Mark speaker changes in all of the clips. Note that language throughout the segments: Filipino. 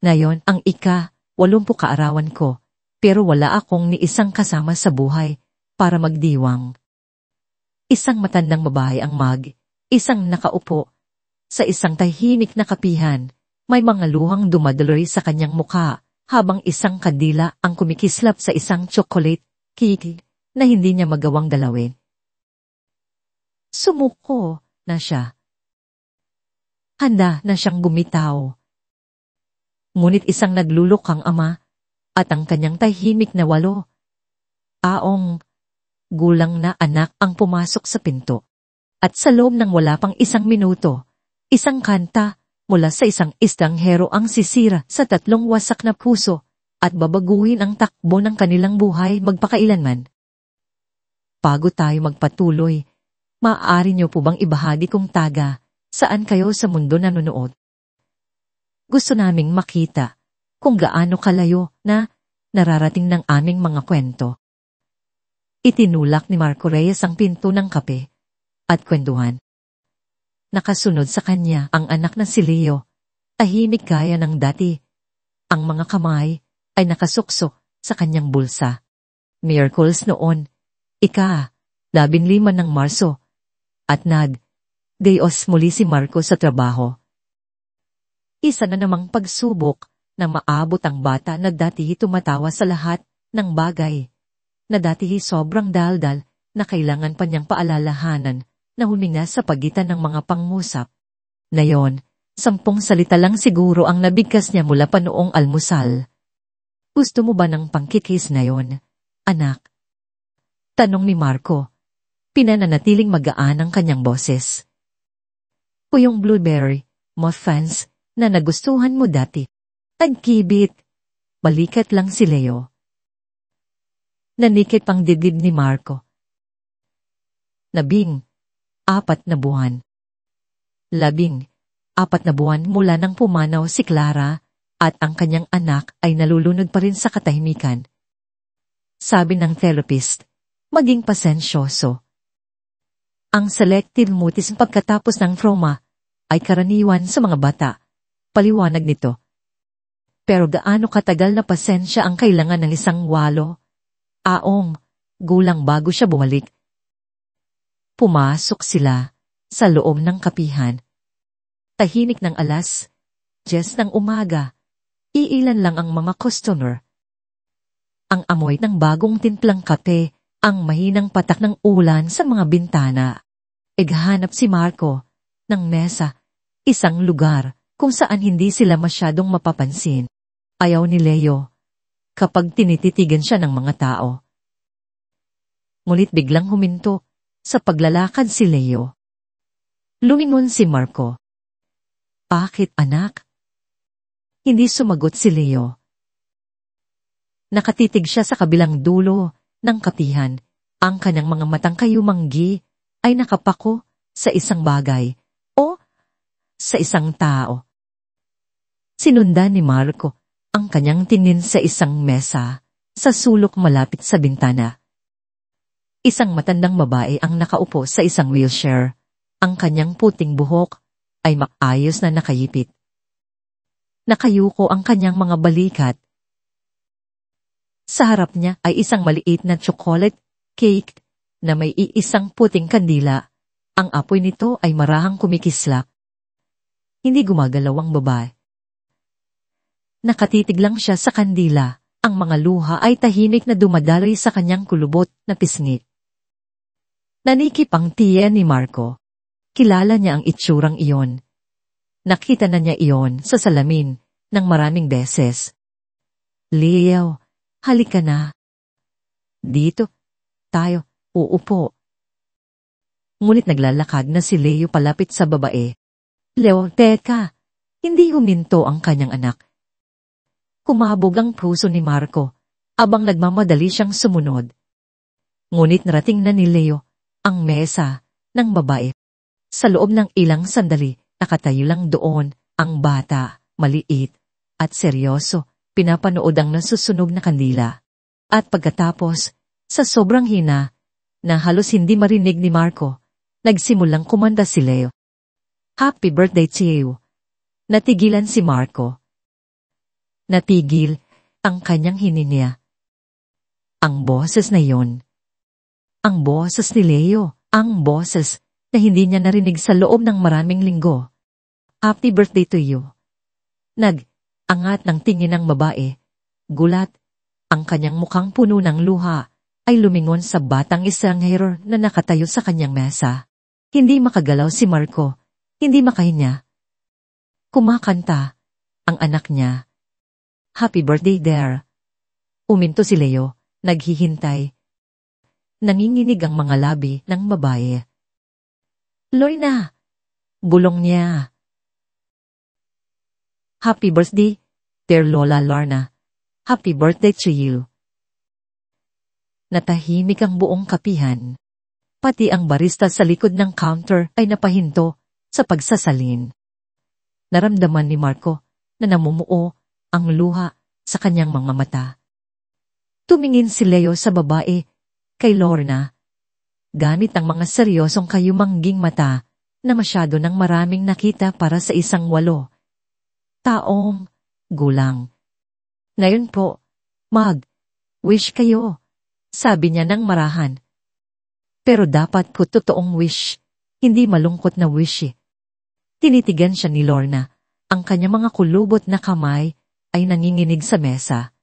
Speaker 1: Ngayon ang 80 kaarawan ko, pero wala akong ni isang kasama sa buhay para magdiwang. Isang matandang babae ang isang nakaupo sa isang tahimik na kapihan. May mga luhang dumadaloy sa kanyang mukha habang isang kandila ang kumikislap sa isang chocolate cake na hindi niya magawang dalawin. Sumuko na siya. Handa na siyang bumitaw. Ngunit isang naglulukang ama at ang kanyang tahimik na 8 gulang na anak ang pumasok sa pinto. At sa loob ng wala pang 1 minuto, isang kanta mula sa isang estranghero ang sisira sa 3 wasak na puso at babaguhin ang takbo ng kanilang buhay magpakailanman. Bago tayo magpatuloy, maaari niyo po bang ibahagi kung taga saan kayo sa mundo nanonood? Gusto naming makita kung gaano kalayo na nararating ng aming mga kwento. Itinulak ni Marco Reyes ang pinto ng kape at kwentuhan. Nakasunod sa kanya ang anak na si Leo, tahimik gaya ng dati. Ang mga kamay ay nakasuksok sa kanyang bulsa. Miracles noon, 15 ng Marso, at gayos muli si Marco sa trabaho. Isa na namang pagsubok na maabot ang bata na dati tumatawa sa lahat ng bagay, na dati sobrang daldal na kailangan pa niyang paalalahanan na huminga sa pagitan ng mga pangmusap. Ngayon, 10 salita lang siguro ang nabigkas niya mula pa noong almusal. Gusto mo ba ng pangkikis ngayon, anak? Tanong ni Marco. Pinananatiling magaan ang kanyang boses. O yung blueberry, muffins, na nagustuhan mo dati. Tagkibit. Balikat lang si Leo. Nanikit pang dibdib ni Marco. 14 na buwan. 14 na buwan mula nang pumanaw si Clara at ang kanyang anak ay nalulunod pa rin sa katahimikan. Sabi ng therapist, maging pasensyoso. Ang selective mutism pagkatapos ng trauma ay karaniwan sa mga bata. Paliwanag nito. Pero gaano katagal na pasensya ang kailangan ng isang 8 gulang bago siya bumalik? Pumasok sila sa loob ng kapihan. Tahimik ng 10:00 ng umaga. Iilan lang ang mga customer. Ang amoy ng bagong timplang kape, ang mahinang patak ng ulan sa mga bintana. Ighanap si Marco ng mesa, isang lugar kung saan hindi sila masyadong mapapansin. Ayaw ni Leo kapag tinititigan siya ng mga tao. Ngunit biglang huminto sa paglalakad si Leo. Lumingon si Marco. Bakit, anak? Hindi sumagot si Leo. Nakatitig siya sa kabilang dulo ng kapihan. Ang kanyang mga matang kayumanggi ay nakapako sa isang bagay o sa isang tao. Sinundan ni Marco ang kanyang tingin sa isang mesa sa sulok malapit sa bintana. Isang matandang babae ang nakaupo sa isang wheelchair. Ang kanyang puting buhok ay maayos na nakayipit. Nakayuko ang kanyang mga balikat. Sa harap niya ay isang maliit na chocolate cake na may iisang puting kandila. Ang apoy nito ay marahang kumikislap. Hindi gumagalaw ang babae. Nakatitig lang siya sa kandila. Ang mga luha ay tahimik na dumadaloy sa kanyang kulubot na pisngi. Nanikip ang tiya ni Marco. Kilala niya ang itsurang iyon. Nakita na niya iyon sa salamin ng maraming beses. Leo, halika na. Dito, tayo, uupo. Ngunit naglalakad na si Leo palapit sa babae. Leo, teka, hindi huminto ang kanyang anak. Kumabog ang puso ni Marco, abang nagmamadali siyang sumunod. Ngunit narating na ni Leo ang mesa ng babae. Sa loob ng ilang sandali, nakatayo lang doon ang bata, maliit at seryoso, pinapanood ang nasusunog na kandila. At pagkatapos, sa sobrang hina, na halos hindi marinig ni Marco, nagsimulang kumanta si Leo. Happy birthday to you. Natigilan si Marco. Natigil ang kanyang hininga. Ang boses na yon. Ang boses ni Leo. Ang boses na hindi niya narinig sa loob ng maraming linggo. Happy birthday to you. Nag-angat ng tingin ng babae. Gulat. Ang kanyang mukhang puno ng luha ay lumingon sa batang estranghero na nakatayo sa kanyang mesa. Hindi makagalaw si Marco. Hindi makahinya. Kumakanta ang anak niya. Happy birthday, dear. Uminto si Leo, naghihintay. Nanginginig ang mga labi ng babae. Lorna! Bulong niya. Happy birthday, dear Lola Lorna. Happy birthday to you. Natahimik ang buong kapihan. Pati ang barista sa likod ng counter ay napahinto sa pagsasalin. Naramdaman ni Marco na namumuo ang luha sa kanyang mga mata. Tumingin si Leo sa babae kay Lorna, gamit ang mga seryosong kayumangging mata na masyado ng maraming nakita para sa isang 8 taong gulang. Ngayon po, mag-wish kayo, sabi niya ng marahan. Pero dapat po totoong wish, hindi malungkot na wish. Tinitigan siya ni Lorna, ang kanyang mga kulubot na kamay ay nanginginig sa mesa.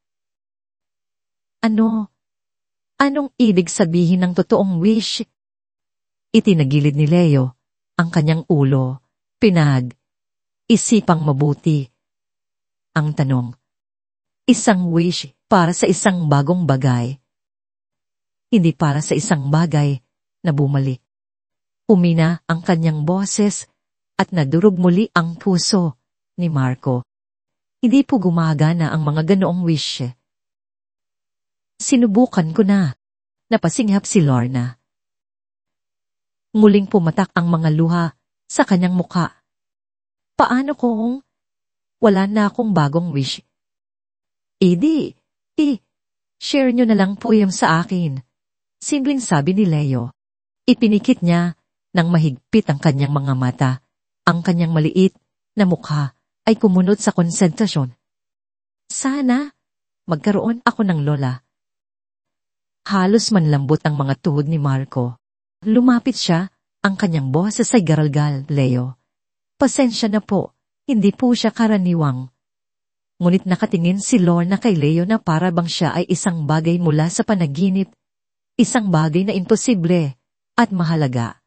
Speaker 1: Anong ibig sabihin ng totoong wish? Itinagilid ni Leo ang kanyang ulo, isipang mabuti. Ang tanong, isang wish para sa isang bagong bagay. Hindi para sa isang bagay na bumalik. Umina ang kanyang boses at nadurog muli ang puso ni Marco. Hindi po gumagana ang mga ganoong wish. Sinubukan ko na. Napasinghap si Lorna. Muling pumatak ang mga luha sa kanyang muka. Paano kung wala na akong bagong wish? Share nyo na lang po yung sa akin. Simpleng sabi ni Leo. Ipinikit niya ng mahigpit ang kanyang mga mata. Ang kanyang maliit na mukha ay kumunot sa konsentrasyon. Sana magkaroon ako ng lola. Halos manlambot ang mga tuhod ni Marco. Lumapit siya, ang kanyang boses ay garalgal, Leo. Pasensya na po, hindi po siya karaniwang. Ngunit nakatingin si Lorna kay Leo na para bang siya ay isang bagay mula sa panaginip, isang bagay na imposible at mahalaga.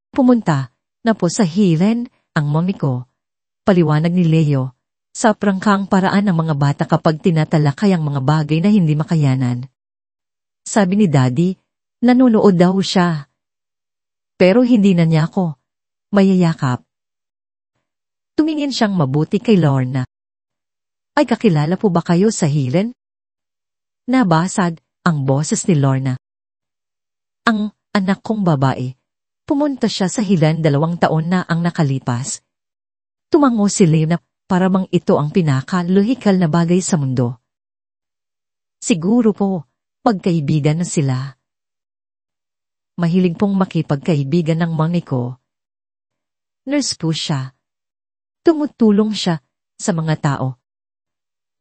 Speaker 1: Pumunta na po sa hilen ang mami ko, paliwanag ni Leo, sa prangkang paraan ng mga bata kapag tinatalakay ang mga bagay na hindi makayanan. Sabi ni Daddy, nanonood daw siya. Pero hindi na niya ako mayayakap. Tumingin siyang mabuti kay Lorna. Ay kakilala po ba kayo sa hilen? Nabasag ang boses ni Lorna. Ang anak kong babae. Pumunta siya sa hilan 2 taon na ang nakalipas. Tumango si Lena para bang ito ang pinakalohikal na bagay sa mundo. Siguro po, magkaibigan na sila. Mahilig pong makipagkaibigan ng mami ko. Nurse po siya. Tumutulong siya sa mga tao.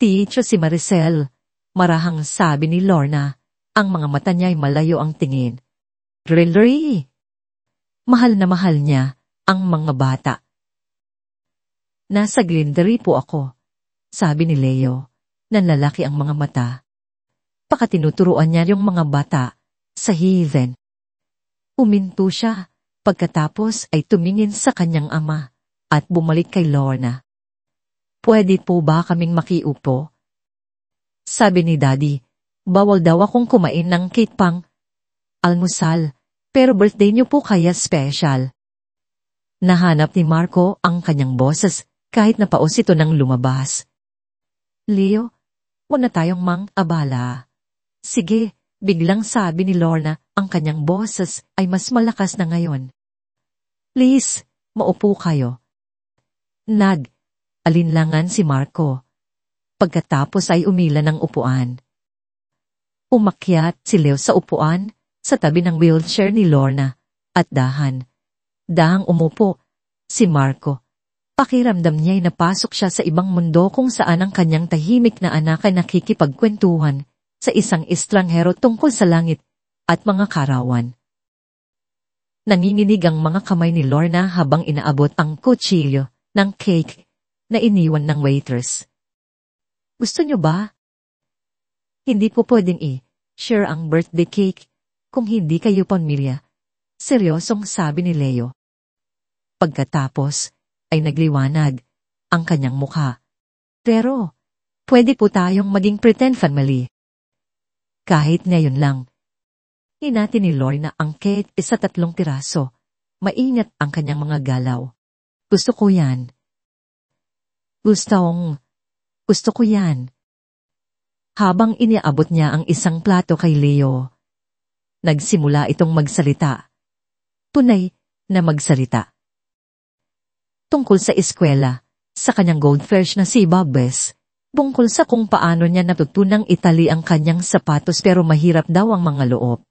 Speaker 1: Teacher si Maricel, marahang sabi ni Lorna, ang mga mata niya ay malayo ang tingin. Really? Mahal na mahal niya ang mga bata. Nasa Glendery po ako, sabi ni Leo, nanlalaki ang mga mata. Pakatinuturuan niya yung mga bata sa heathen. Uminto siya, pagkatapos ay tumingin sa kanyang ama at bumalik kay Lorna. Pwede po ba kaming makiupo? Sabi ni Daddy, bawal daw akong kumain ng cake pang almusal, pero birthday niyo po kaya special. Nahanap ni Marco ang kanyang boses kahit napaos ito nang lumabas. Leo, wag na tayong mang-abala. Sige, biglang sabi ni Lorna, ang kanyang boses ay mas malakas na ngayon. Please, maupo kayo. Alinlangan si Marco. Pagkatapos ay umila ng upuan. Umakyat si Leo sa upuan sa tabi ng wheelchair ni Lorna at dahang umupo si Marco. Pakiramdam niya'y napasok siya sa ibang mundo kung saan ang kanyang tahimik na anak ay nakikipagkwentuhan sa isang estranghero tungkol sa langit at mga karawan. Nanginginig ang mga kamay ni Lorna habang inaabot ang kutsilyo ng cake na iniwan ng waitress. Gusto niyo ba? Hindi po pwedeng share ang birthday cake kung hindi kayo pamilya. Seryosong sabi ni Leo. Pagkatapos ay nagliwanag ang kanyang mukha. Pero, pwede po tayong maging pretend family. Kahit ngayon lang. Hinati ni Lorna ang cake sa 3 piraso. Maingat ang kanyang mga galaw. Gusto ko yan. Gusto ko yan. Habang iniabot niya ang isang plato kay Leo, nagsimula itong magsalita. Tunay na magsalita. Tungkol sa eskwela, sa kanyang goldfish na si Bobbes, tungkol sa kung paano niya natutunang itali ang kanyang sapatos pero mahirap daw ang mga loob.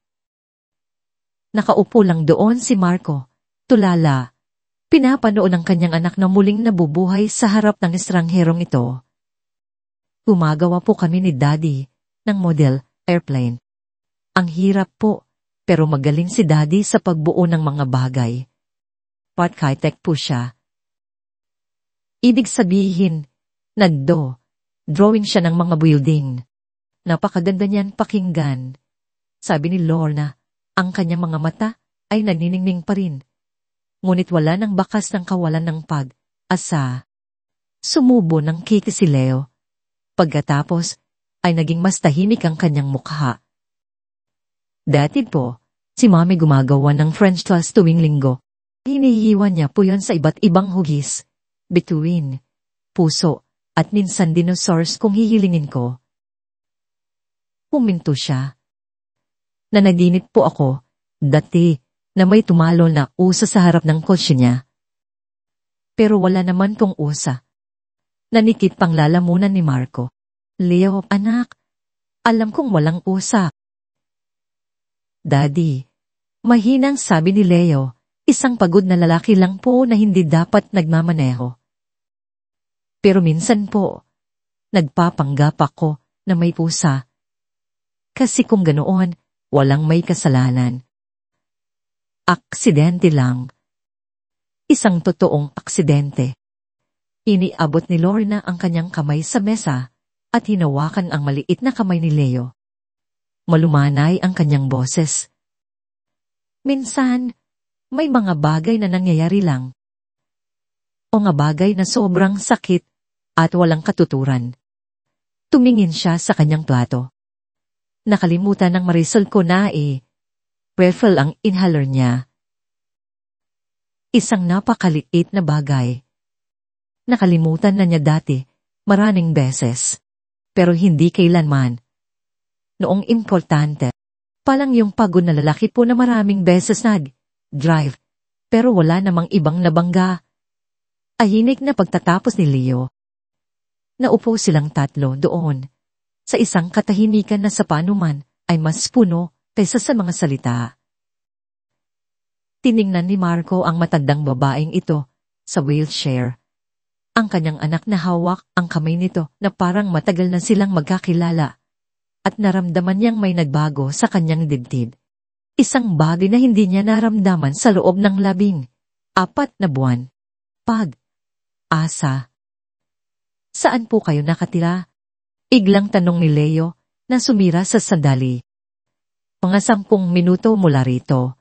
Speaker 1: Nakaupo lang doon si Marco, tulala, pinapanood ang kanyang anak na muling nabubuhay sa harap ng estrangherong ito. Gumagawa po kami ni Daddy ng model airplane. Ang hirap po, pero magaling si Daddy sa pagbuo ng mga bagay. Part-high-tech po siya. Ibig sabihin, drawing siya ng mga building. Napakaganda niyan pakinggan. Sabi ni Lorna, ang kanyang mga mata ay naniningning pa rin. Ngunit wala ng bakas ng kawalan ng pag-asa. Sumubo ng kiki si Leo. Pagkatapos, ay naging mas tahimik ang kanyang mukha. Dati po, si Mami gumagawa ng French toast tuwing linggo. Hinihiwan niya po yon sa iba't ibang hugis. Bituin, puso, at minsan dinosaurs kung hihilingin ko. Huminto siya. Nanaginip po ako, dati, na may tumalo na usa sa harap ng kotse niya. Pero wala naman tong usa. Nanikit pang lalamunan ni Marco. Leo, anak, alam kong walang usa. Daddy, mahinang sabi ni Leo, isang pagod na lalaki lang po na hindi dapat nagmamaneho. Pero minsan po, nagpapanggap ako na may pusa. Kasi kung ganoon, walang may kasalanan. Aksidente lang. Isang totoong aksidente. Iniabot ni Lorna ang kanyang kamay sa mesa at hinawakan ang maliit na kamay ni Leo. Malumanay ang kanyang boses. Minsan, may mga bagay na nangyayari lang. O nga bagay na sobrang sakit at walang katuturan. Tumingin siya sa kanyang plato. Nakalimutan ng Marisol ko na refill ang inhaler niya. Isang napakaliit na bagay. Nakalimutan na niya dati, maraming beses. Pero hindi kailanman. Noong importante, palang yung pagod na lalaki po na maraming beses drive, pero wala namang ibang nabangga. Ahinig na pagtatapos ni Leo. Naupo silang tatlo doon. Sa isang katahimikan na sa panuman ay mas puno kaysa sa mga salita. Tiningnan ni Marco ang matandang babaeng ito sa wheelchair. Ang kanyang anak na hawak ang kamay nito na parang matagal na silang magkakilala. At naramdaman niyang may nagbago sa kanyang dibdib. Isang bagay na hindi niya naramdaman sa loob ng 14 na buwan. Pag-asa. Saan po kayo nakatira? Iglang tanong ni Leo na sumira sa sandali. Mga 10 minuto mula rito.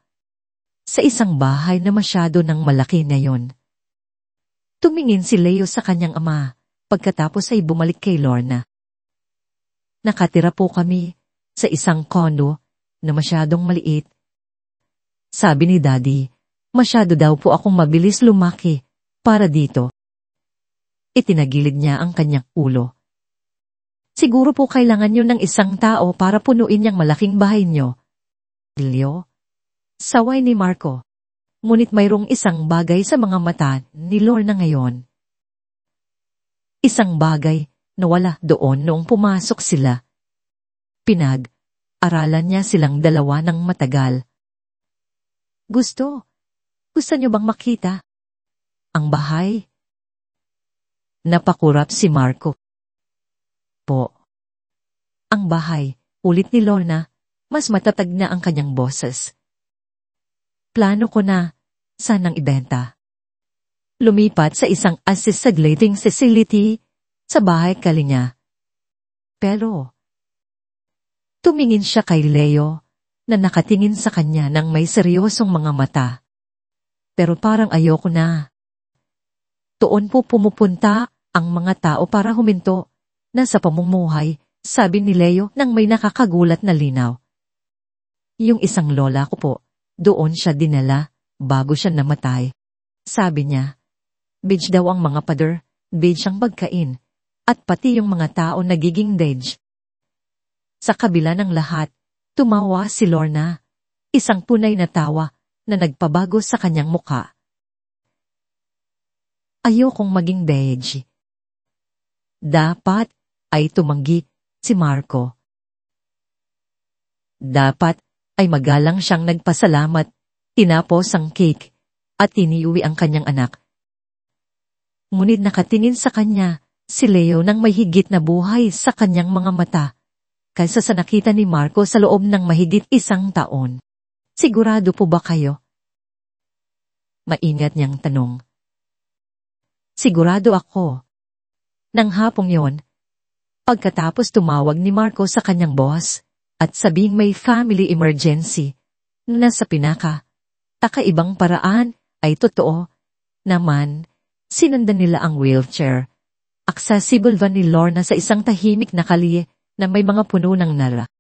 Speaker 1: Sa isang bahay na masyado ng malaki ngayon. Tumingin si Leo sa kanyang ama, pagkatapos ay bumalik kay Lorna. Nakatira po kami sa isang condo na masyadong maliit. Sabi ni Daddy, masyado daw po akong mabilis lumaki para dito. Itinagilid niya ang kanyang ulo. Siguro po kailangan niyo ng isang tao para punuin niyang malaking bahay niyo. Leo? Saway ni Marco. Ngunit mayroong isang bagay sa mga mata ni Lorna ngayon. Isang bagay na wala doon noong pumasok sila. Pinag-aralan niya silang dalawa ng matagal. Gusto niyo bang makita ang bahay? Napakurap si Marco. Po. Ang bahay, ulit ni Lorna, mas matatag na ang kanyang boses. Plano ko na, sanang ibenta. Lumipat sa isang assisted living facility sa bahay kalinya. Pero, tumingin siya kay Leo na nakatingin sa kanya ng may seryosong mga mata. Pero parang ayoko na. Doon po pumupunta ang mga tao para huminto na sa pamumuhay, sabi ni Leo nang may nakakagulat na linaw. Yung isang lola ko po, doon siya dinala bago siya namatay. Sabi niya, beige daw ang mga pader, beige ang pagkain, at pati yung mga tao nagiging beige. Sa kabila ng lahat, tumawa si Lorna, isang tunay na tawa na nagpabago sa kanyang muka. Ayokong maging beige. Dapat ay tumanggi si Marco. Dapat ay magalang siyang nagpasalamat, tinapos ang cake, at iniuwi ang kanyang anak. Ngunit nakatingin sa kanya si Leo nang may higit na buhay sa kanyang mga mata, kaysa sa nakita ni Marco sa loob ng mahigit 1 taon. Sigurado po ba kayo? Maingat niyang tanong. Sigurado ako. Nang hapong yon, pagkatapos tumawag ni Marco sa kanyang boss at sabing may family emergency na sa kakaibang paraan ay totoo naman, sinundan nila ang wheelchair. Accessible van ni Lorna sa isang tahimik na kalye na may mga puno ng nara.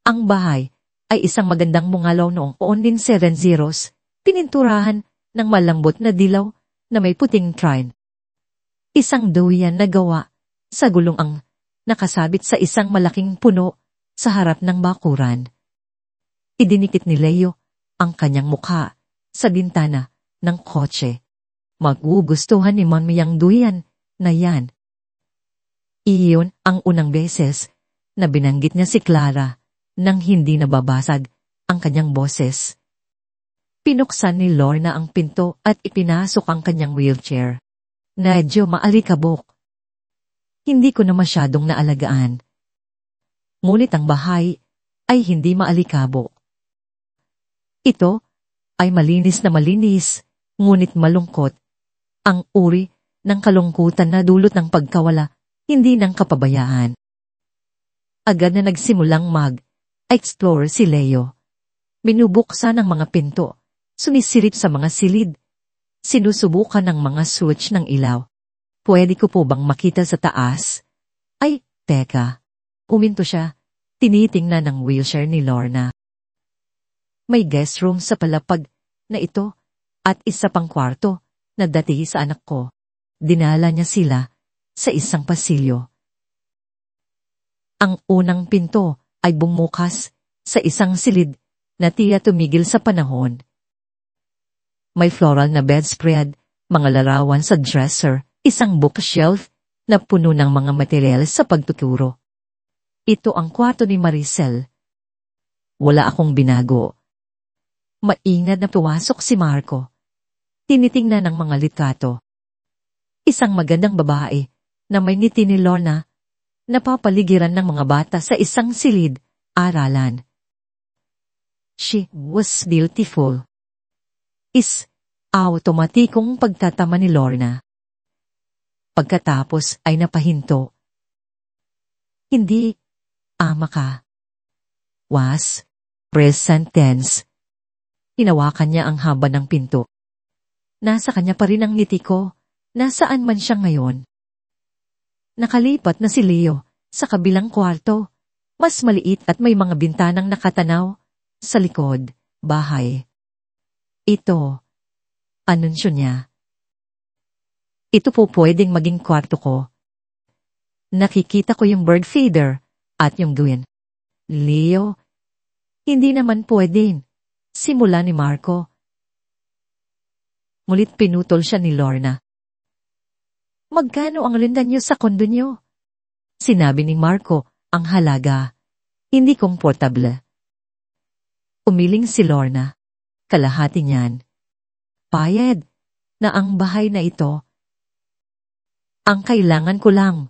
Speaker 1: Ang bahay ay isang magandang bungalow noong 70s, pininturahan ng malambot na dilaw na may puting trine. Isang duyan na gawa sa gulong ang nakasabit sa isang malaking puno sa harap ng bakuran. Idinikit ni Leo ang kanyang mukha sa bintana ng kotse. Magugustuhan ni Mami ang duyan na yan. Iyon ang unang beses na binanggit niya si Clara nang hindi nababasag ang kanyang boses. Pinuksan ni Lorna ang pinto at ipinasok ang kanyang wheelchair. Medyo maalikabok. Hindi ko na masyadong naalagaan. Ngunit ang bahay ay hindi maalikabok. Ito ay malinis na malinis, ngunit malungkot. Ang uri ng kalungkutan na dulot ng pagkawala, hindi ng kapabayaan. Agad na nagsimulang mag-explore si Leo. Binubuksan ang mga pinto, sumisilip sa mga silid, sinusubukan ng mga switch ng ilaw. Pwede ko po bang makita sa taas? Ay, teka. Uminto siya, tinitingnan ng wheelchair ni Lorna. May guest room sa palapag na ito at isa pang kwarto na dati sa anak ko. Dinala niya sila sa isang pasilyo. Ang unang pinto ay bumukas sa isang silid na tiya tumigil sa panahon. May floral na bedspread, mga larawan sa dresser, isang bookshelf na puno ng mga materyales sa pagtuturo. Ito ang kwarto ni Maricel. Wala akong binago. Maingat na pumasok si Marco. Tinitingnan ng mga litrato. Isang magandang babae na may ngiti ni Lorna, napapaligiran ng mga bata sa isang silid, aralan. She was beautiful. Automatikong pagtatama ni Lorna. Pagkatapos ay napahinto. Hindi, ama ka. Was, present tense. Hinawakan niya ang haba ng pinto. Nasa kanya pa rin ang ngiti ko, nasaan man siya ngayon. Nakalipat na si Leo sa kabilang kwarto, mas maliit at may mga bintanang nakatanaw sa likod, bahay. Ito, anunsyo niya. Ito po pwedeng maging kwarto ko. Nakikita ko yung bird feeder at yung duyan. Leo, hindi naman pwedeng. Simula ni Marco. Ngulit pinutol siya ni Lorna. Magkano ang renta niyo sa kondo niyo? Sinabi ni Marco ang halaga. Hindi komportable. Umiling si Lorna. Kalahati niyan. Payed na ang bahay na ito. Ang kailangan ko lang.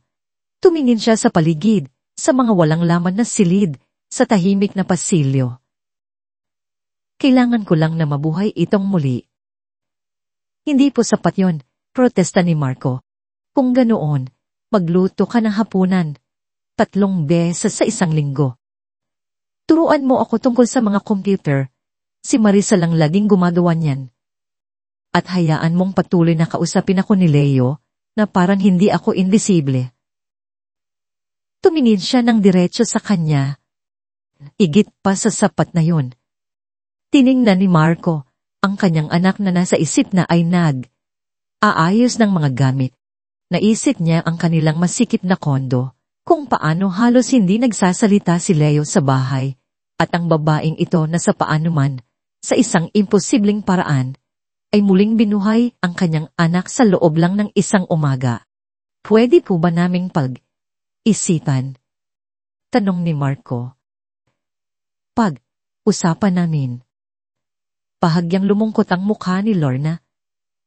Speaker 1: Tumingin siya sa paligid, sa mga walang laman na silid, sa tahimik na pasilyo. Kailangan ko lang na mabuhay itong muli. Hindi po sapat yon, protesta ni Marco. Kung ganoon, magluto ka ng hapunan, 3 beses sa isang linggo. Turuan mo ako tungkol sa mga computer. Si Marisa lang laging gumagawa niyan. At hayaan mong patuloy na kausapin ako ni Leo na parang hindi ako invisible. Tumingin siya ng diretso sa kanya. Igit pa sa sapat na yon. Tiningnan ni Marco ang kanyang anak na nasa isip na ay aayos ng mga gamit. Naisip niya ang kanilang masikip na kondo, kung paano halos hindi nagsasalita si Leo sa bahay, at ang babaeng ito na sa paano man, sa isang imposibleng paraan, ay muling binuhay ang kanyang anak sa loob lang ng isang umaga. Pwede po ba naming pag-isipan? Tanong ni Marco. Pag-usapan namin. Bahagyang lumungkot ang mukha ni Lorna,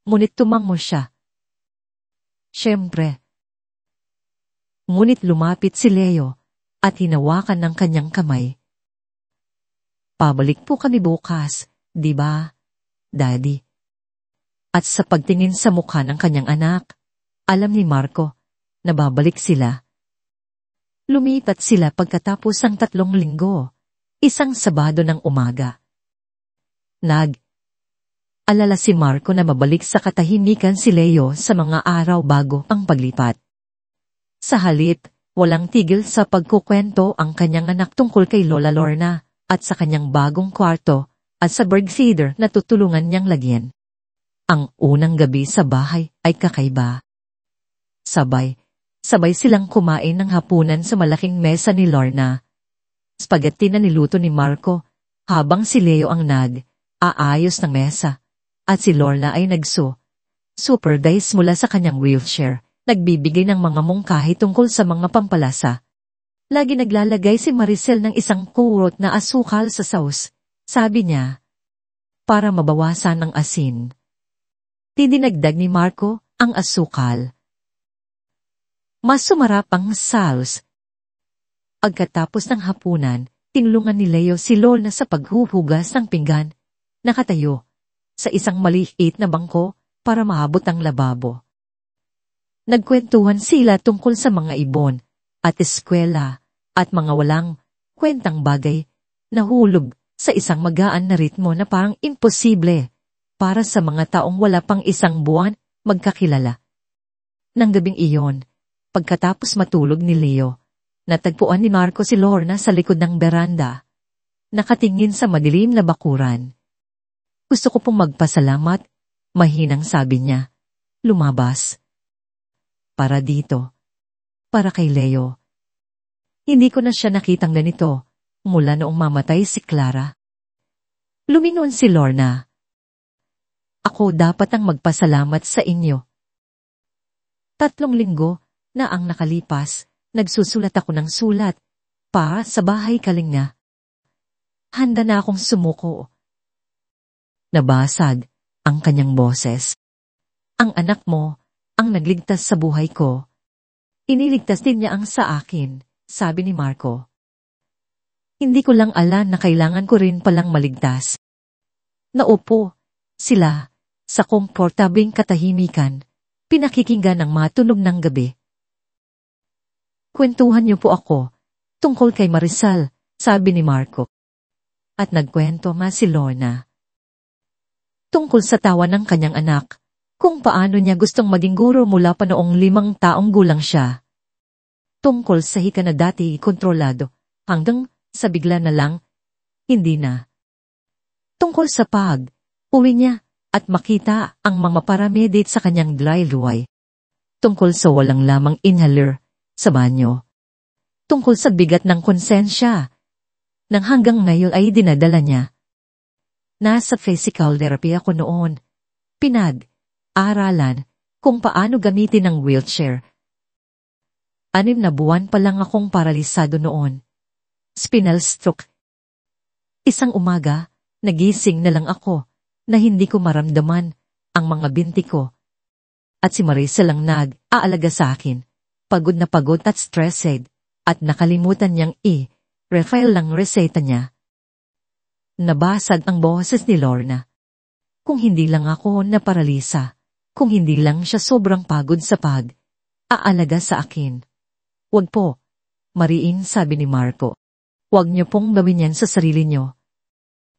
Speaker 1: ngunit tumango siya. Siyempre. Ngunit lumapit si Leo at hinawakan ng kanyang kamay. Pabalik po kami bukas, di ba, Daddy? At sa pagtingin sa mukha ng kanyang anak, alam ni Marco na babalik sila. Lumipat sila pagkatapos ng 3 linggo, isang Sabado ng umaga. Alala si Marco na mabalik sa katahimikan si Leo sa mga araw bago ang paglipat. Sa halip, walang tigil sa pagkukwento ang kanyang anak tungkol kay Lola Lorna at sa kanyang bagong kwarto at sa bird feeder na tutulungan niyang lagyan. Ang unang gabi sa bahay ay kakaiba. Sabay silang kumain ng hapunan sa malaking mesa ni Lorna. Spaghetti na niluto ni Marco habang si Leo ang aayos ng mesa, at si Lorna ay supervise mula sa kanyang wheelchair, nagbibigay ng mga mungkahi tungkol sa mga pampalasa. Lagi naglalagay si Maricel ng isang kurot na asukal sa sauce, sabi niya, para mabawasan ang asin. Dinagdag ni Marco ang asukal. Mas sumarap ang sauce. Pagkatapos ng hapunan, tinulungan ni Leo si Lorna sa paghuhugas ng pinggan. Nakatayo sa isang maliit na bangko para maabot ang lababo. Nagkwentuhan sila tungkol sa mga ibon at eskwela at mga walang kwentang bagay na hulog sa isang magaan na ritmo na parang imposible para sa mga taong wala pang 1 buwan magkakilala. Nang gabing iyon, pagkatapos matulog ni Leo, natagpuan ni Marco si Lorna sa likod ng beranda, nakatingin sa madilim na bakuran. Gusto ko pong magpasalamat, mahinang sabi niya. Lumabas. Para dito. Para kay Leo. Hindi ko na siya nakitang ganito, mula noong mamatay si Clara. Lumingon si Lorna. Ako dapat ang magpasalamat sa inyo. 3 linggo na ang nakalipas, nagsusulat ako ng sulat, para sa bahay Kalinga. Handa na akong sumuko. Nabasag ang kanyang boses. Ang anak mo ang nagligtas sa buhay ko. Iniligtas din niya ang sa akin, sabi ni Marco. Hindi ko lang alam na kailangan ko rin palang maligtas. Naupo sila sa komportabling katahimikan, pinakikinggan ng matunog ng gabi. Kwentuhan niyo po ako tungkol kay Maricel, sabi ni Marco. At nagkwento nga si Lorna tungkol sa tawa ng kanyang anak, kung paano niya gustong maging guro mula pa noong 5 taong gulang siya. Tungkol sa hika na dati kontrolado, hanggang sa bigla na lang, hindi na. Tungkol sa uwi niya at makita ang mga paramedic sa kanyang dry luway. Tungkol sa walang lamang inhaler sa banyo. Tungkol sa bigat ng konsensya, nang hanggang ngayon ay dinadala niya. Nasa physical therapy ako noon. Pinag-aralan kung paano gamitin ang wheelchair. 6 na buwan pa lang akong paralisado noon. Spinal stroke. Isang umaga, nagising na lang ako na hindi ko maramdaman ang mga binti ko. at si Maricel ang nag-aalaga sa akin. Pagod na pagod at stressed, at nakalimutan niyang i-refill lang reseta niya. Nabasag ang boses ni Lorna. Kung hindi lang ako naparalisa, kung hindi lang siya sobrang pagod sa pag-aalaga sa akin. Wag po, Mariin, sabi ni Marco. Wag niyo pong gawin yan sa sarili niyo.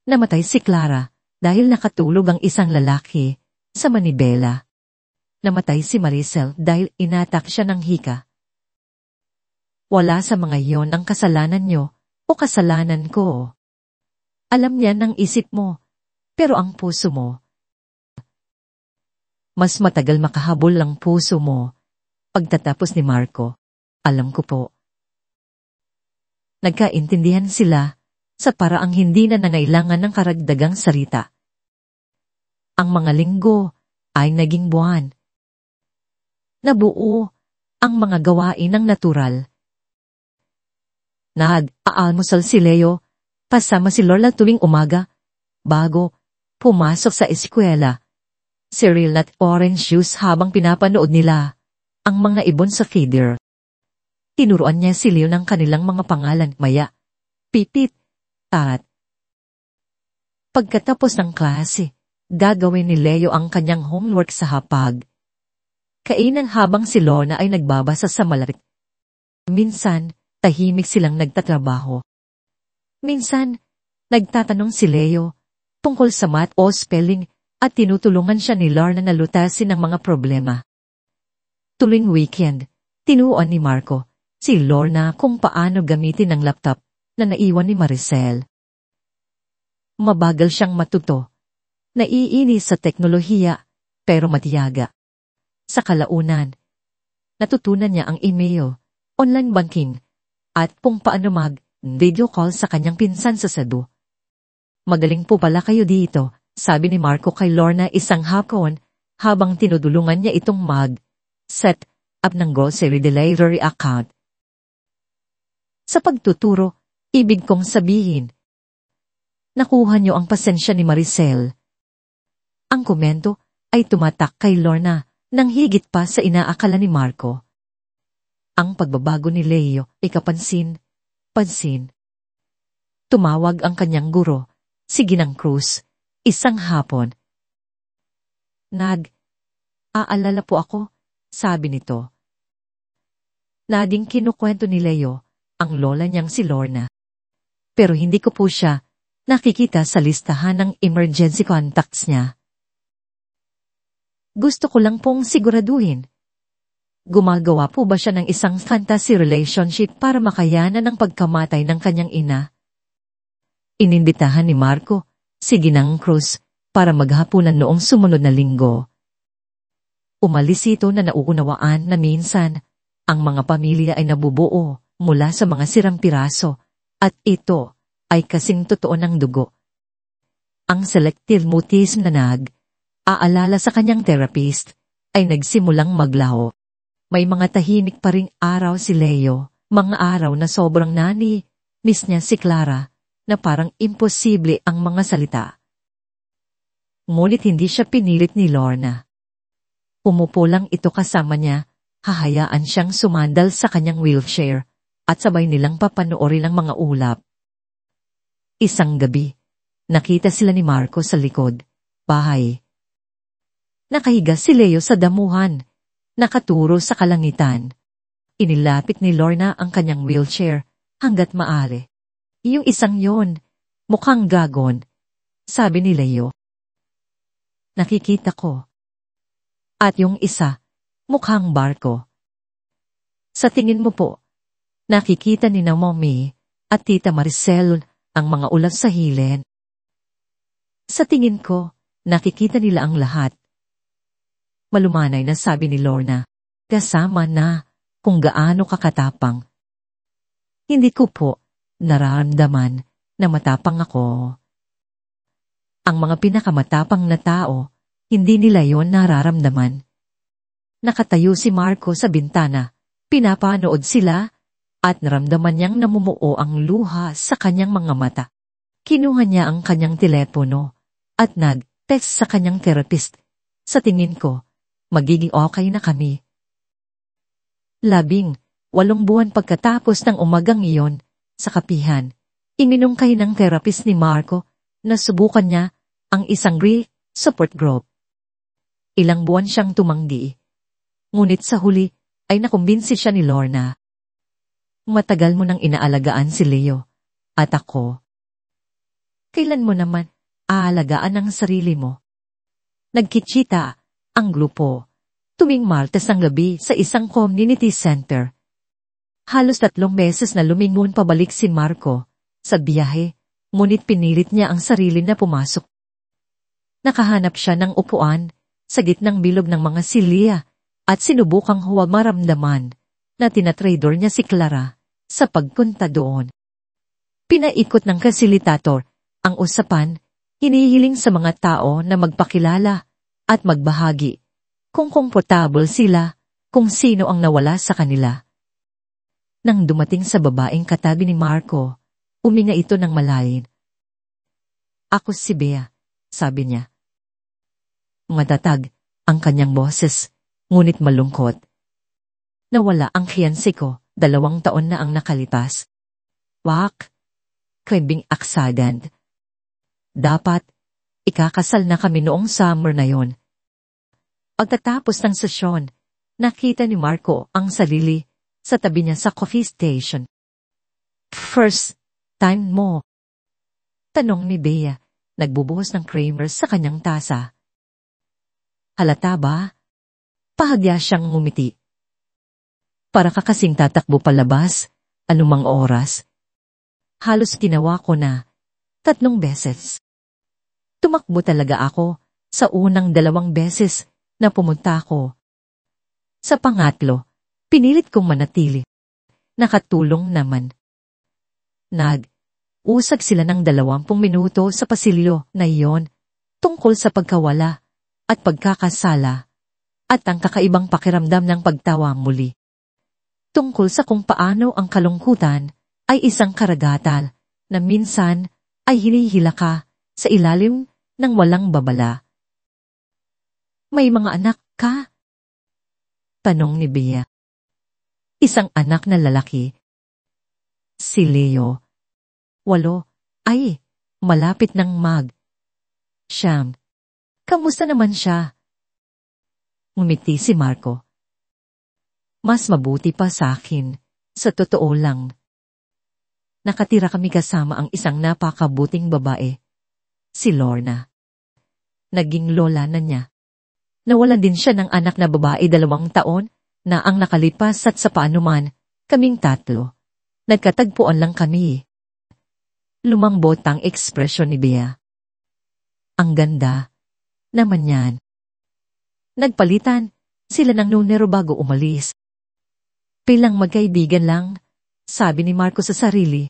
Speaker 1: Namatay si Clara dahil nakatulog ang isang lalaki sa manibela. Namatay si Maricel dahil inatak siya ng hika. Wala sa mga iyon ang kasalanan niyo o kasalanan ko. Alam niya ng isip mo, pero ang puso mo. Mas matagal makahabol ang puso mo. Pagtatapos ni Marco, alam ko po. Nagkaintindihan sila sa paraang hindi na nangailangan ng karagdagang salita. Ang mga linggo ay naging buwan. Nabuo ang mga gawain ng natural. Nag-aalmusal si Leo, kasama si Lola tuwing umaga, bago pumasok sa eskwela. Cereal at orange juice habang pinapanood nila ang mga ibon sa feeder. Tinuruan niya si Leo ng kanilang mga pangalan, Maya, Pipit, Tat. Pagkatapos ng klase, gagawin ni Leo ang kanyang homework sa hapag. Kainan habang si Lorna ay nagbabasa sa malarik. Minsan, tahimik silang nagtatrabaho. Minsan, nagtatanong si Leo tungkol sa math o spelling at tinutulungan siya ni Lorna na lutasin ang mga problema. Tuwing weekend, tinuruan ni Marco si Lorna kung paano gamitin ang laptop na naiwan ni Maricel. Mabagal siyang matuto. Naiinis sa teknolohiya, pero matiyaga. Sa kalaunan, natutunan niya ang email, online banking, at kung paano mag-video call sa kanyang pinsan sa Cebu. Magaling po pala kayo dito, sabi ni Marco kay Lorna isang hapon habang tinutulungan niya itong mag-set up ng grocery delivery account. Sa pagtuturo, ibig kong sabihin, nakuha niyo ang pasensya ni Maricel. Ang komento ay tumatak kay Lorna nang higit pa sa inaakala ni Marco. Ang pagbabago ni Leo ay kapansin-pansin. Tumawag ang kanyang guro, si Ginang Cruz, isang hapon. Nag-aalala po ako, sabi nito. Naging kinukwento ni Leo ang lola niyang si Lorna. Pero hindi ko po siya nakikita sa listahan ng emergency contacts niya. Gusto ko lang pong siguraduhin. Gumagawa po ba siya ng isang fantasy relationship para makayanan ang pagkamatay ng kanyang ina? Inimbitahan ni Marco si Ginang Cruz para maghapunan noong sumunod na linggo. Umalis ito na nauunawaan na minsan ang mga pamilya ay nabubuo mula sa mga sirang piraso at ito ay kasing totoo ng dugo. Ang selective mutism na nag-aalala sa kanyang therapist ay nagsimulang maglaho. May mga tahimik pa ring araw si Leo, mga araw na sobrang miss niya si Clara, na parang imposible ang mga salita. Ngunit hindi siya pinilit ni Lorna. Umupo lang ito kasama niya, hahayaan siyang sumandal sa kanyang wheelchair, at sabay nilang papanoorin ang mga ulap. Isang gabi, nakita sila ni Marco sa likod, bahay. Nakahiga si Leo sa damuhan, nakaturo sa kalangitan. Inilapit ni Lorna ang kanyang wheelchair hanggat maaari. Yung isang yon, mukhang gagon, sabi ni Leo. Nakikita ko. At yung isa, mukhang barko. Sa tingin mo po, nakikita ni na Mommy at Tita Maricel ang mga ulap sa hilen. Sa tingin ko, nakikita nila ang lahat. Malumanay na sabi ni Lorna, kasama na kung gaano kakatapang. Hindi ko po nararamdaman na matapang ako. Ang mga pinakamatapang na tao, hindi nila yon nararamdaman. Nakatayo si Marco sa bintana, pinapanood sila, at naramdaman niyang namumuo ang luha sa kanyang mga mata. Kinuha niya ang kanyang telepono, at nag-text sa kanyang therapist. Sa tingin ko, magiging okay na kami. 18 buwan pagkatapos ng umagang iyon, sa kapihan, iminungkay ng therapist ni Marco na subukan niya ang isang support group. Ilang buwan siyang tumanggi. Ngunit sa huli ay nakumbinsi siya ni Lorna. Matagal mo nang inaalagaan si Leo. At ako. Kailan mo naman aalagaan ang sarili mo? Nagkitsita ang grupo tuwing Martes ng gabi sa isang community center. Halos 3 beses na lumingon pabalik si Marco sa biyahe, ngunit pinilit niya ang sarili na pumasok. Nakahanap siya ng upuan sa gitnang bilog ng mga silya at sinubukang huwag maramdaman na tinatrador niya si Clara sa pagpunta doon. Pinaikot ng fasilitator ang usapan, hinihiling sa mga tao na magpakilala at magbahagi kung komportable sila kung sino ang nawala sa kanila. Nang dumating sa babaeng katabi ni Marco, uminga ito ng malalim. Ako si Bea, sabi niya. Matatag ang kanyang boses, ngunit malungkot. Nawala ang fiancé ko, 2 taon na ang nakalipas. Wak, kribing aksadan. Dapat, ikakasal na kami noong summer na yon. Pagkatapos ng sesyon, nakita ni Marco ang sarili sa tabi niya sa coffee station. First time mo? Tanong ni Bea, nagbubuhos ng creamer sa kanyang tasa. Halata ba? Pahagya siyang ngumiti. Para ka kasing tatakbo palabas, anumang oras. Halos ginawa ko na 3 beses. Tumakbo talaga ako sa unang 2 beses na pumunta ako. Sa pangatlo, pinilit kong manatili. Nakatulong naman. Nag-usag sila ng 20 minuto sa pasilyo na iyon tungkol sa pagkawala at pagkakasala at ang kakaibang pakiramdam ng pagtawa muli. Tungkol sa kung paano ang kalungkutan ay isang karagatan na minsan ay hinihila ka sa ilalim ng walang babala. May mga anak ka? Tanong ni Bea. Isang anak na lalaki. Si Leo. 8, ay, malapit ng Siyam. Kamusta naman siya? Ngumiti si Marco. Mas mabuti pa sa akin, sa totoo lang. Nakatira kami kasama ang isang napakabuting babae, si Lorna. Naging lola na niya. Nawalan din siya ng anak na babae 2 taon na ang nakalipas at sa paanuman, kaming 3. Nagkatagpuan lang kami. Lumambot ang ekspresyon ni Bea. Ang ganda naman yan. Nagpalitan sila ng numero bago umalis. Pilang magkaibigan lang, sabi ni Marco sa sarili,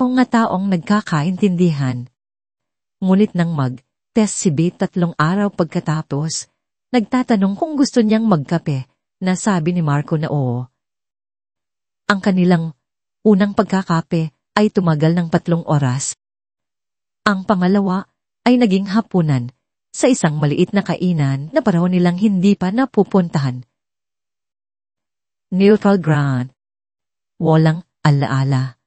Speaker 1: o nga taong nagkakaintindihan. Ngunit nang mag-test si Bea 3 araw pagkatapos, nagtatanong kung gusto niyang magkape, na sabi ni Marco na oo. Ang kanilang unang pagkakape ay tumagal ng 3 oras. Ang pangalawa ay naging hapunan sa isang maliit na kainan na paraw nilang hindi pa napupuntahan. Neutral ground. Walang alaala.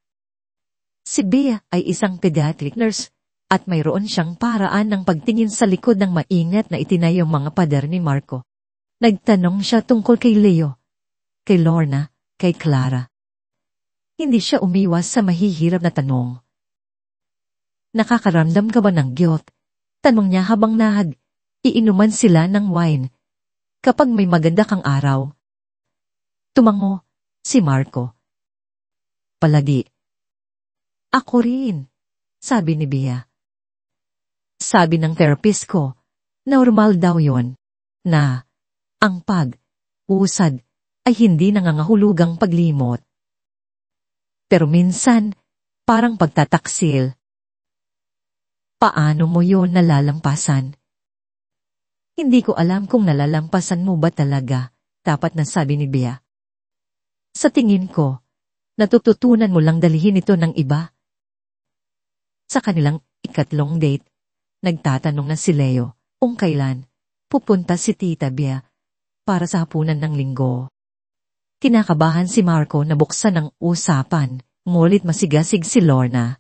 Speaker 1: Si Bea ay isang pediatric nurse at mayroon siyang paraan ng pagtingin sa likod ng maingat na itinayong mga pader ni Marco. Nagtanong siya tungkol kay Leo, kay Lorna, kay Clara. Hindi siya umiwas sa mahihirap na tanong. Nakakaramdam ka ba ng guilt? Tanong niya habang iinuman sila ng wine. Kapag may maganda kang araw. Tumango si Marco. Palagi. Ako rin, sabi ni Bea. Sabi ng therapist ko, normal daw yon, na ang pag-usad ay hindi nangangahulugang paglimot. Pero minsan, parang pagtataksil. Paano mo yon nalalampasan? Hindi ko alam kung nalalampasan mo ba talaga, dapat na sabi ni Bea. Sa tingin ko, natututunan mo lang dalhin ito ng iba. Sa kanilang ikatlong date, nagtatanong na si Leo kung kailan pupunta si Tita Bea para sa hapunan ng linggo. Kinakabahan si Marco na buksan ang usapan, ngulit masigasig si Lorna.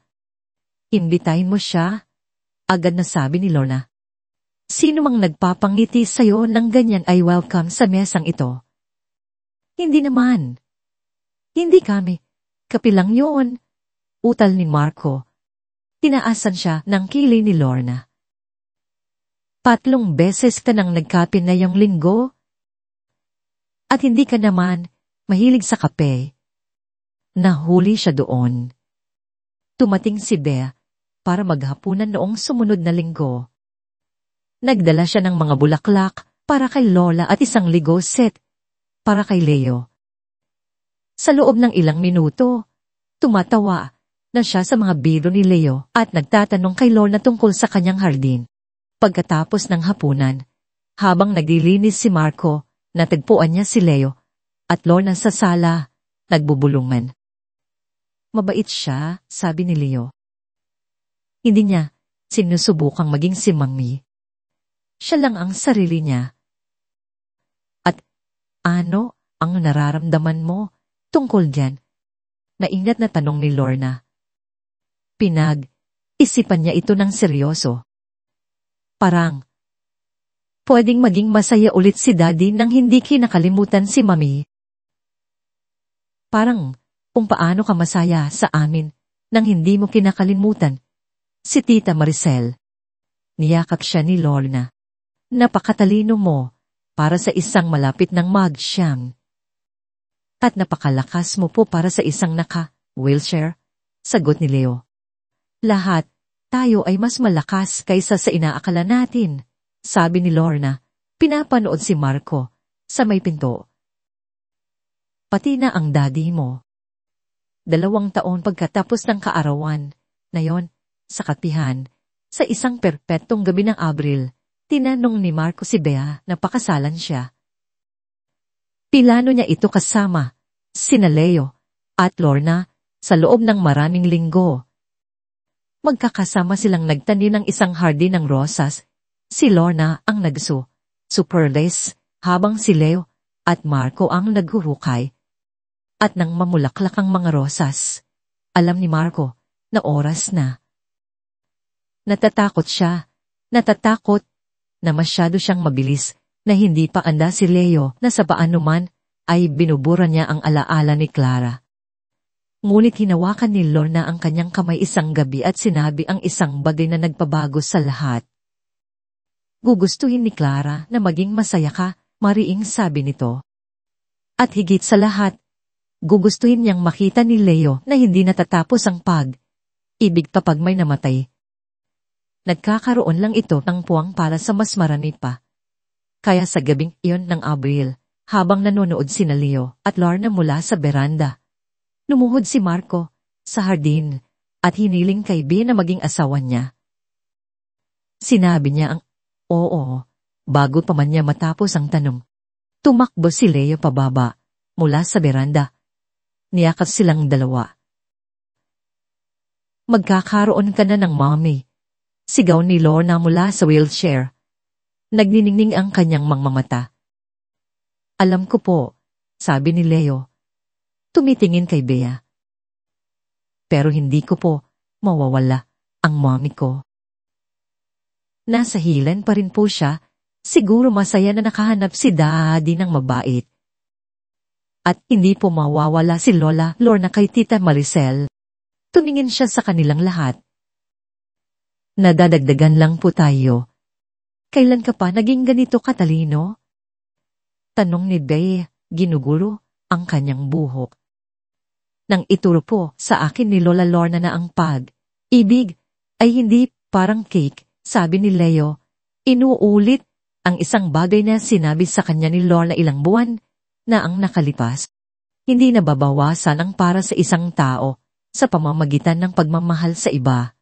Speaker 1: Imbitahin mo siya? Agad na sabi ni Lorna. Sino mang nagpapangiti sa'yo ng ganyan ay welcome sa mesang ito? Hindi naman. Hindi kami. Kapilang yun. Utal ni Marco. Tinaasan siya ng kilay ni Lorna. 3 beses ka nang nagkape na yung linggo? At hindi ka naman mahilig sa kape. Nahuli siya doon. Tumating si Bea para maghapunan noong sumunod na linggo. Nagdala siya ng mga bulaklak para kay Lola at isang Lego set para kay Leo. Sa loob ng ilang minuto, tumatawa na siya sa mga biro ni Leo at nagtatanong kay Lorna tungkol sa kanyang hardin. Pagkatapos ng hapunan, habang naglilinis si Marco, natagpuan niya si Leo at Lorna sa sala, nagbubulungan. Mabait siya, sabi ni Leo. Hindi niya sinusubukang maging si Mami. Siya lang ang sarili niya. At ano ang nararamdaman mo tungkol diyan? Naingat na tanong ni Lorna. Pinag-isipan niya ito ng seryoso. Parang, pwedeng maging masaya ulit si Daddy nang hindi kinakalimutan si Mami. Parang, kung paano ka masaya sa amin nang hindi mo kinakalimutan si Tita Maricel. Niyakap siya ni Lorna. Napakatalino mo para sa isang malapit ng mag-siyam. At napakalakas mo po para sa isang naka-wheelchair, sagot ni Leo. Lahat tayo ay mas malakas kaysa sa inaakala natin, sabi ni Lorna. Pinapanood si Marco sa may pinto. Pati na ang daddy mo. 2 taon pagkatapos ng kaarawan na yon, sa kapihan, sa isang perpetong gabi ng Abril, tinanong ni Marco si Bea na pakasalan siya. Pilano niya ito kasama sina Leo at Lorna sa loob ng maraming linggo. Magkakasama silang nagtanim ng isang hardin ng rosas. Si Lorna ang nagsu-superlace habang si Leo at Marco ang naghuhukay. At nang mamulaklak ang mga rosas, alam ni Marco na oras na. Natatakot siya, natatakot na masyado siyang mabilis na hindi pa anda si Leo na sa paano man ay binubura niya ang alaala ni Clara. Ngunit hinawakan ni Lorna ang kanyang kamay isang gabi at sinabi ang isang bagay na nagpabago sa lahat. Gugustuhin ni Clara na maging masaya ka, mariing sabi nito. At higit sa lahat, gugustuhin niyang makita ni Leo na hindi natatapos ang pag-ibig kapag may namatay. Nagkakaroon lang ito ng puwang para sa mas marami pa. Kaya sa gabing iyon ng Abril, habang nanonood sina Leo at Lorna mula sa beranda, lumuhod si Marco sa hardin at hiniling kay Bea na maging asawa niya. Sinabi niya ang oo bago pa man niya matapos ang tanong. Tumakbo si Leo pababa mula sa beranda. Niyakap silang dalawa. Magkakaroon ka na ng mommy, sigaw ni Lorna mula sa wheelchair. Nagniningning ang kanyang mangmamata. Alam ko po, sabi ni Leo. Tumitingin kay Bea. Pero hindi ko po mawawala ang mommy ko. Nasa hilan pa rin po siya, siguro masaya na nakahanap si Daddy ng mabait. At hindi po mawawala si Lola Lorna kay Tita Maricel. Tumingin siya sa kanilang lahat. Nadadagdagan lang po tayo. Kailan ka pa naging ganito katalino? Tanong ni Bea, ginugulo ang kanyang buhok. Nang ituro po sa akin ni Lola Lorna na ang pag-ibig ay hindi parang cake, sabi ni Leo. Inuulit ang isang bagay na sinabi sa kanya ni Lorna ilang buwan na ang nakalipas. Hindi nababawasan ang para sa isang tao sa pamamagitan ng pagmamahal sa iba.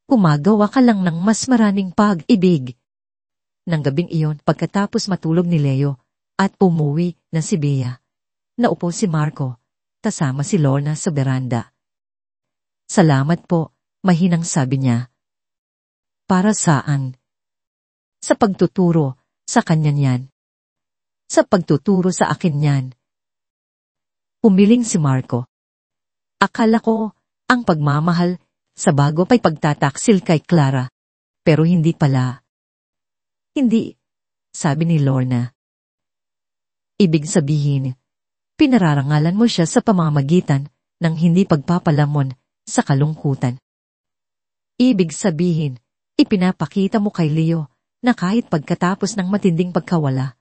Speaker 1: Gumagawa ka lang ng mas maraming pag-ibig. Nang gabing iyon, pagkatapos matulog ni Leo at umuwi na si Bea, naupo si Marco, kasama si Lorna sa beranda. Salamat po, mahinang sabi niya. Para saan? Sa pagtuturo sa kanya niyan. sa pagtuturo sa akin yan. Umiling si Marco. Akala ko, ang pagmamahal sa bago pa'y pagtataksil kay Clara. Pero hindi pala. Hindi, sabi ni Lorna. Ibig sabihin, pinararangalan mo siya sa pamamagitan ng hindi pagpapalamon sa kalungkutan. Ibig sabihin, ipinapakita mo kay Leo na kahit pagkatapos ng matinding pagkawala,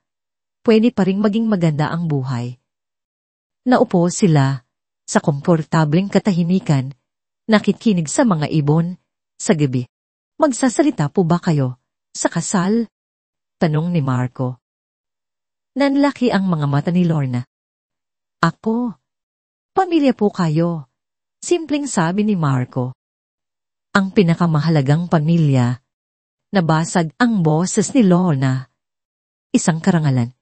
Speaker 1: pwede pa ring maging maganda ang buhay. Naupo sila sa komportableng katahimikan, nakikinig sa mga ibon sa gabi. Magsasalita po ba kayo sa kasal? Tanong ni Marco. Nanlaki ang mga mata ni Lorna. Ako, pamilya po kayo, simpleng sabi ni Marco. Ang pinakamahalagang pamilya. Nabasag ang boses ni Lorna. Isang karangalan.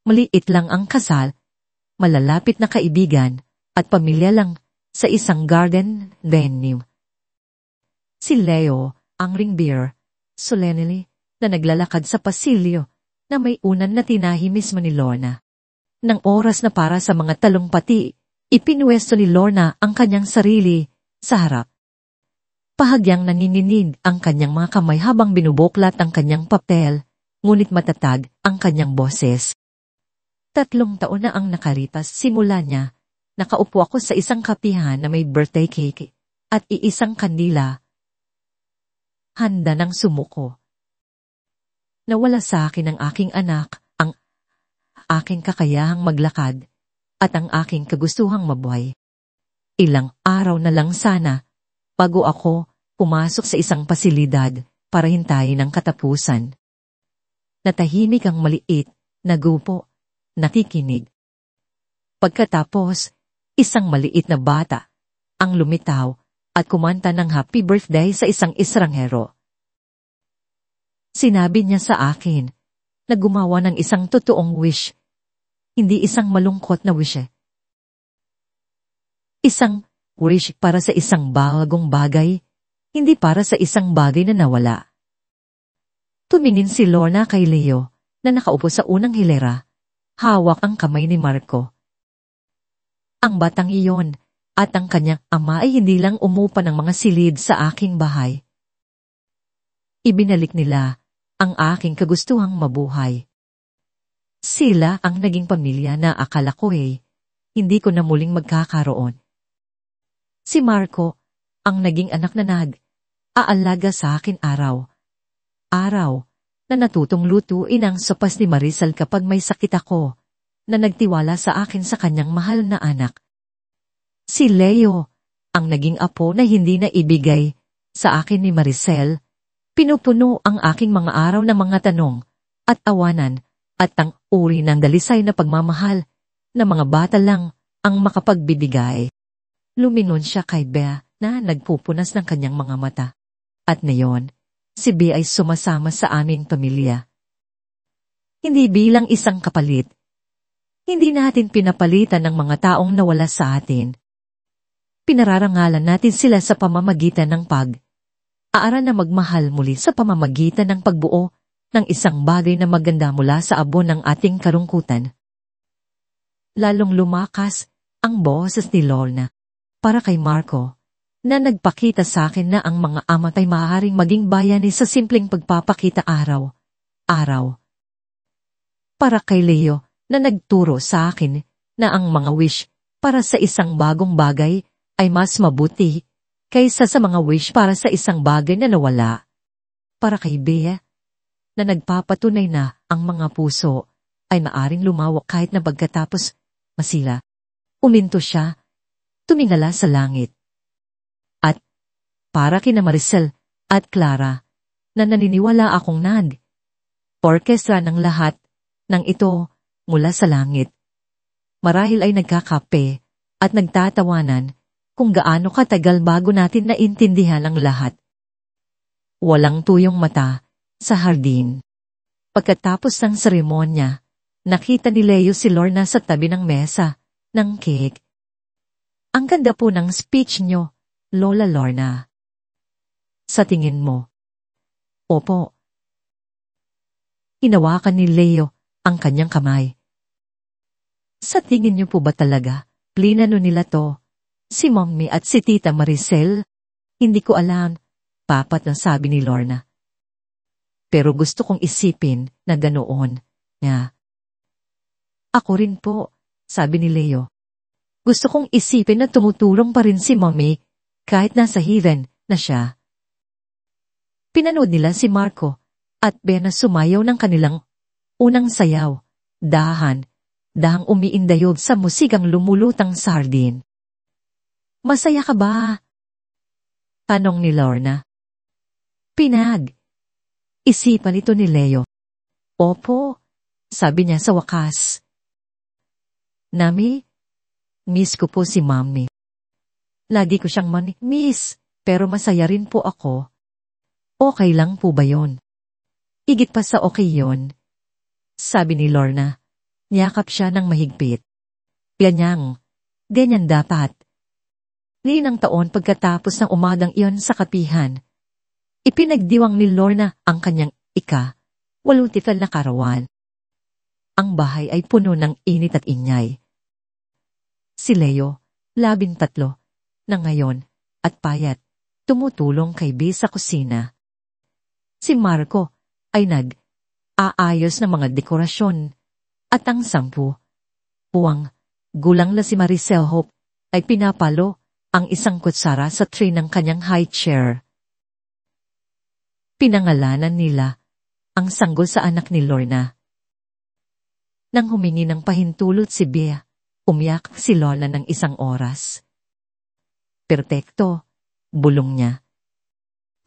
Speaker 1: Maliit lang ang kasal, malalapit na kaibigan, at pamilya lang sa isang garden venue. Si Leo, ang ring bearer, solemnly, na naglalakad sa pasilyo na may unan na tinahi mismo ni Lorna. Nang oras na para sa mga talumpati, ipinwesto ni Lorna ang kanyang sarili sa harap. Pahagyang nanginginig ang kanyang mga kamay habang binubuklat ang kanyang papel, ngunit matatag ang kanyang boses. 3 taon na ang nakalipas simula niya, nakaupo ako sa isang kapihan na may birthday cake at iisang kandila. Handa ng sumuko. Nawala sa akin ang aking anak, ang aking kakayahang maglakad, at ang aking kagustuhang mabuhay. Ilang araw na lang sana, bago ako pumasok sa isang pasilidad para hintayin ang katapusan. Natahimik ang maliit, nagupo, nakikinig. Pagkatapos, isang maliit na bata ang lumitaw at kumanta ng happy birthday sa isang estranghero. Sinabi niya sa akin na gumawa ng isang totoong wish, hindi isang malungkot na wish. Isang wish para sa isang bagong bagay, hindi para sa isang bagay na nawala. Tumingin si Lorna kay Leo na nakaupo sa unang hilera, hawak ang kamay ni Marco. Ang batang iyon at ang kanyang ama ay hindi lang umupa ng mga silid sa aking bahay. Ibinalik nila ang aking kagustuhang mabuhay. Sila ang naging pamilya na akala ko hindi ko na muling magkakaroon. Si Marco, ang naging anak na aalaga sa akin araw, na natutong lutuin ang sopas ni Marisol kapag may sakit ako, na nagtiwala sa akin sa kanyang mahal na anak. Si Leo, ang naging apo na hindi na ibigay sa akin ni Marisol, pinupuno ang aking mga araw ng mga tanong at awanan at ang uri ng dalisay na pagmamahal na mga bata lang ang makapagbibigay. Lumingon siya kay Bea na nagpupunas ng kanyang mga mata. At ngayon, si Bea ay sumasama sa aming pamilya. Hindi bilang isang kapalit. Hindi natin pinapalitan ng mga taong nawala sa atin. Pinararangalan natin sila sa pamamagitan ng aaral na magmahal muli sa pamamagitan ng pagbuo ng isang bagay na maganda mula sa abon ng ating karungkutan. Lalong lumakas ang boses ni Lorna para kay Marco, na nagpakita sa akin na ang mga amat ay maaaring maging bayani sa simpleng pagpapakita araw. Para kay Leo, na nagturo sa akin na ang mga wish para sa isang bagong bagay ay mas mabuti kaysa sa mga wish para sa isang bagay na nawala. Para kay Bea, na nagpapatunay na ang mga puso ay maaring lumawak kahit na pagkatapos masila. Uminto siya, tumingala sa langit. At para kina Marisol at Clara, na naniniwala akong orkestra ng lahat ng ito mula sa langit. Marahil ay nagkakape at nagtatawanan kung gaano katagal bago natin naintindihan ang lahat. Walang tuyong mata sa hardin. Pagkatapos ng seremonya, nakita ni Leo si Lorna sa tabi ng mesa ng cake. Ang ganda po ng speech nyo, Lola Lorna. Sa tingin mo? Opo. Hinawakan ni Leo ang kanyang kamay Sa tingin niyo po ba talaga, plinano nila to? Si Mommy at si Tita Maricel? Hindi ko alam, papat na sabi ni Lorna. Pero gusto kong isipin na ganoon, nga. Ako rin po, sabi ni Leo. Gusto kong isipin na tumutulong pa rin si Mommy kahit nasa heathen na siya. Pinanood nila si Marco at Bea na sumayaw ng kanilang unang sayaw, dahang umiindayog sa musigang lumulutang sardin. Masaya ka ba? Tanong ni Lorna. Isipan ito ni Leo. Opo, sabi niya sa wakas. Nami, miss ko po si Mommy. Lagi ko siyang miss, pero masaya rin po ako. Okay lang po ba yon? Higit pa sa okay yon, sabi ni Lorna. Niyakap siya ng mahigpit. Ganyan dapat. Linang taon pagkatapos ng umagang iyon sa kapihan, ipinagdiwang ni Lorna ang kanyang ika-80 na karawan. Ang bahay ay puno ng init at ingay. Si Leo, 13 na ngayon, at payat, tumutulong kay Bea sa kusina. Si Marco ay nag-aayos ng mga dekorasyon, at ang 10 puwang gulang na si Maricel Hope ay pinapalo ang isang kutsara sa tray ng kanyang high chair. Pinangalanan nila ang sanggol sa anak ni Lorna. Nang humingi ng pahintulot si Bea, umiyak si Lorna ng 1 oras. Perpekto, bulong niya.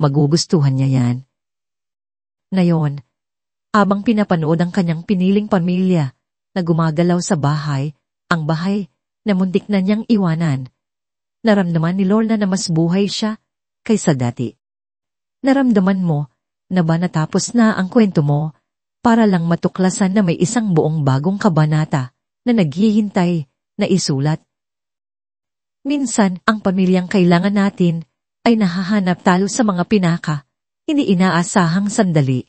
Speaker 1: Magugustuhan niya yan. Ngayon, habang pinapanood ang kanyang piniling pamilya na gumagalaw sa bahay, ang bahay na muntik na niyang iwanan, naramdaman ni Lorna na mas buhay siya kaysa dati. Naramdaman mo na ba natapos na ang kwento mo para lang matuklasan na may isang buong bagong kabanata na naghihintay na isulat? Minsan, ang pamilyang kailangan natin ay nahahanap talo sa mga pinaka, hindi inaasahang sandali.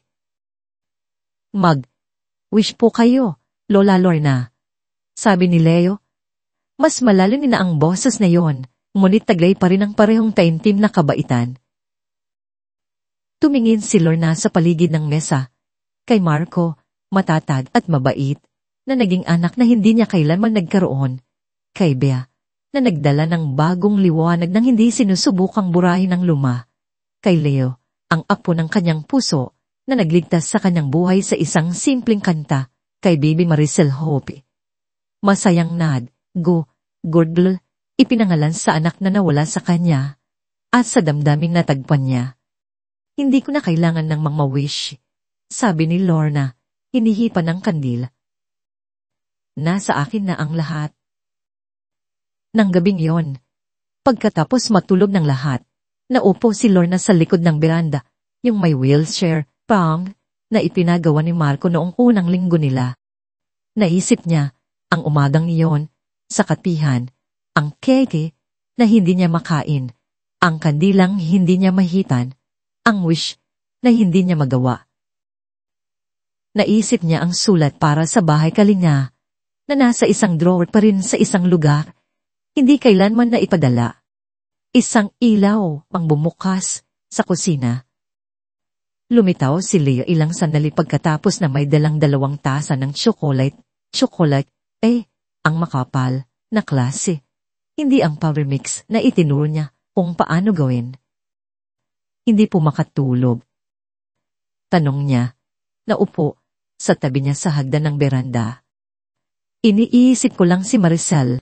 Speaker 1: Wish po kayo, Lola Lorna, sabi ni Leo. Mas malalim na ang boses na yon, ngunit taglay pa rin ang parehong taimtim na kabaitan. Tumingin si Lorna sa paligid ng mesa, kay Marco, matatag at mabait, na naging anak na hindi niya kailanman nagkaroon, kay Bea, na nagdala ng bagong liwanag nang hindi sinusubukang burahin ng luma, kay Leo, ang apo ng kanyang puso, na nagligtas sa kanyang buhay sa isang simpleng kanta, kay Baby Maricel Hope. Masayang gurdl, ipinangalan sa anak na nawala sa kanya, at sa damdaming natagpuan niya. Hindi ko na kailangan ng mga wish, sabi ni Lorna, hinihipan ng kandil. Nasa akin na ang lahat. Nang gabing yon, pagkatapos matulog ng lahat, naupo si Lorna sa likod ng beranda, yung may wheelchair, na ipinagawa ni Marco noong unang linggo nila. Naisip niya, ang umagang iyon, sa kapihan, ang keke na hindi niya makain, ang kandilang hindi niya mahitan, ang wish na hindi niya magawa. Naisip niya ang sulat para sa bahay kalinga, na nasa isang drawer pa rin sa isang lugar, hindi kailanman na ipadala. Isang ilaw ang bumukas sa kusina. Lumitaw si Leo ilang sandali pagkatapos na may dalang 2 tasa ng chocolate, ang makapal na klase. Hindi ang powder mix na itinuro niya kung paano gawin. Hindi po makatulog. Tanong niya, naupo sa tabi niya sa hagdan ng beranda. Iniisip ko lang si Maricel.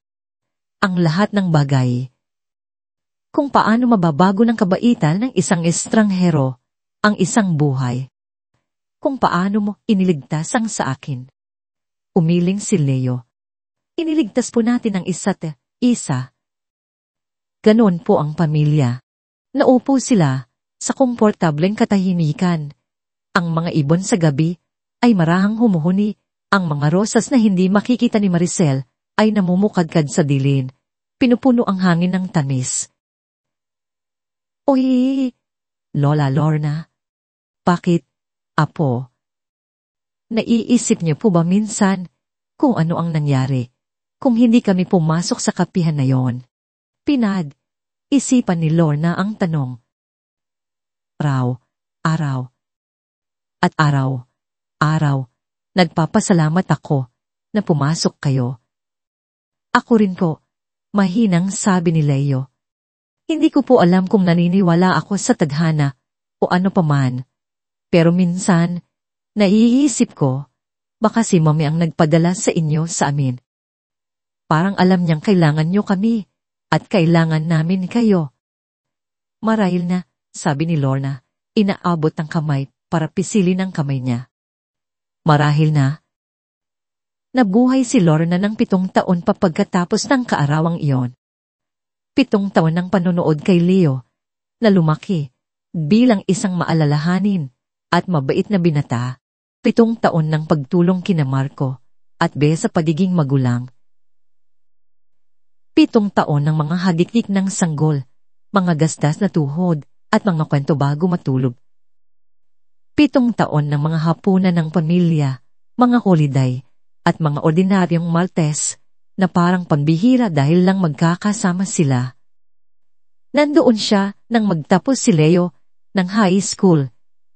Speaker 1: Ang lahat ng bagay. Kung paano mababago ng kabaitan ng isang estranghero ang isang buhay. Kung paano mo iniligtas ang sa akin. Umiling si Leo. Iniligtas po natin ang isa't isa. Ganon po ang pamilya. Naupo sila sa komportableng katahimikan. Ang mga ibon sa gabi ay marahang humuhuni. Ang mga rosas na hindi makikita ni Maricel ay namumukadkad sa dilim. Pinupuno ang hangin ng tamis. Oy, Lola Lorna. Bakit, apo? Naiisip niyo po ba minsan kung ano ang nangyari kung hindi kami pumasok sa kapihan na yon. Isipan ni Lorna ang tanong. Araw. At araw, nagpapasalamat ako na pumasok kayo. Ako rin po, mahinang sabi ni Leo. Hindi ko po alam kung naniniwala ako sa tadhana o ano paman. Pero minsan, naiisip ko, baka si Mami ang nagpadala sa inyo sa amin. Parang alam niyang kailangan niyo kami at kailangan namin kayo. Marahil na, sabi ni Lorna, inaabot ang kamay para pisilin ang kamay niya. Marahil na. Nabuhay si Lorna ng 7 taon pa pagkatapos ng kaarawang iyon. 7 taon ng panonood kay Leo, na lumaki bilang isang maalalahanin at mabait na binata. 7 taon ng pagtulong kina Marco at Bea sa pagiging magulang. 7 taon ng mga hagikik ng sanggol, mga gastas na tuhod at mga kwento bago matulog. 7 taon ng mga hapunan ng pamilya, mga holiday at mga ordinaryong Maltese na parang pambihira dahil lang magkakasama sila. Nandoon siya nang magtapos si Leo ng high school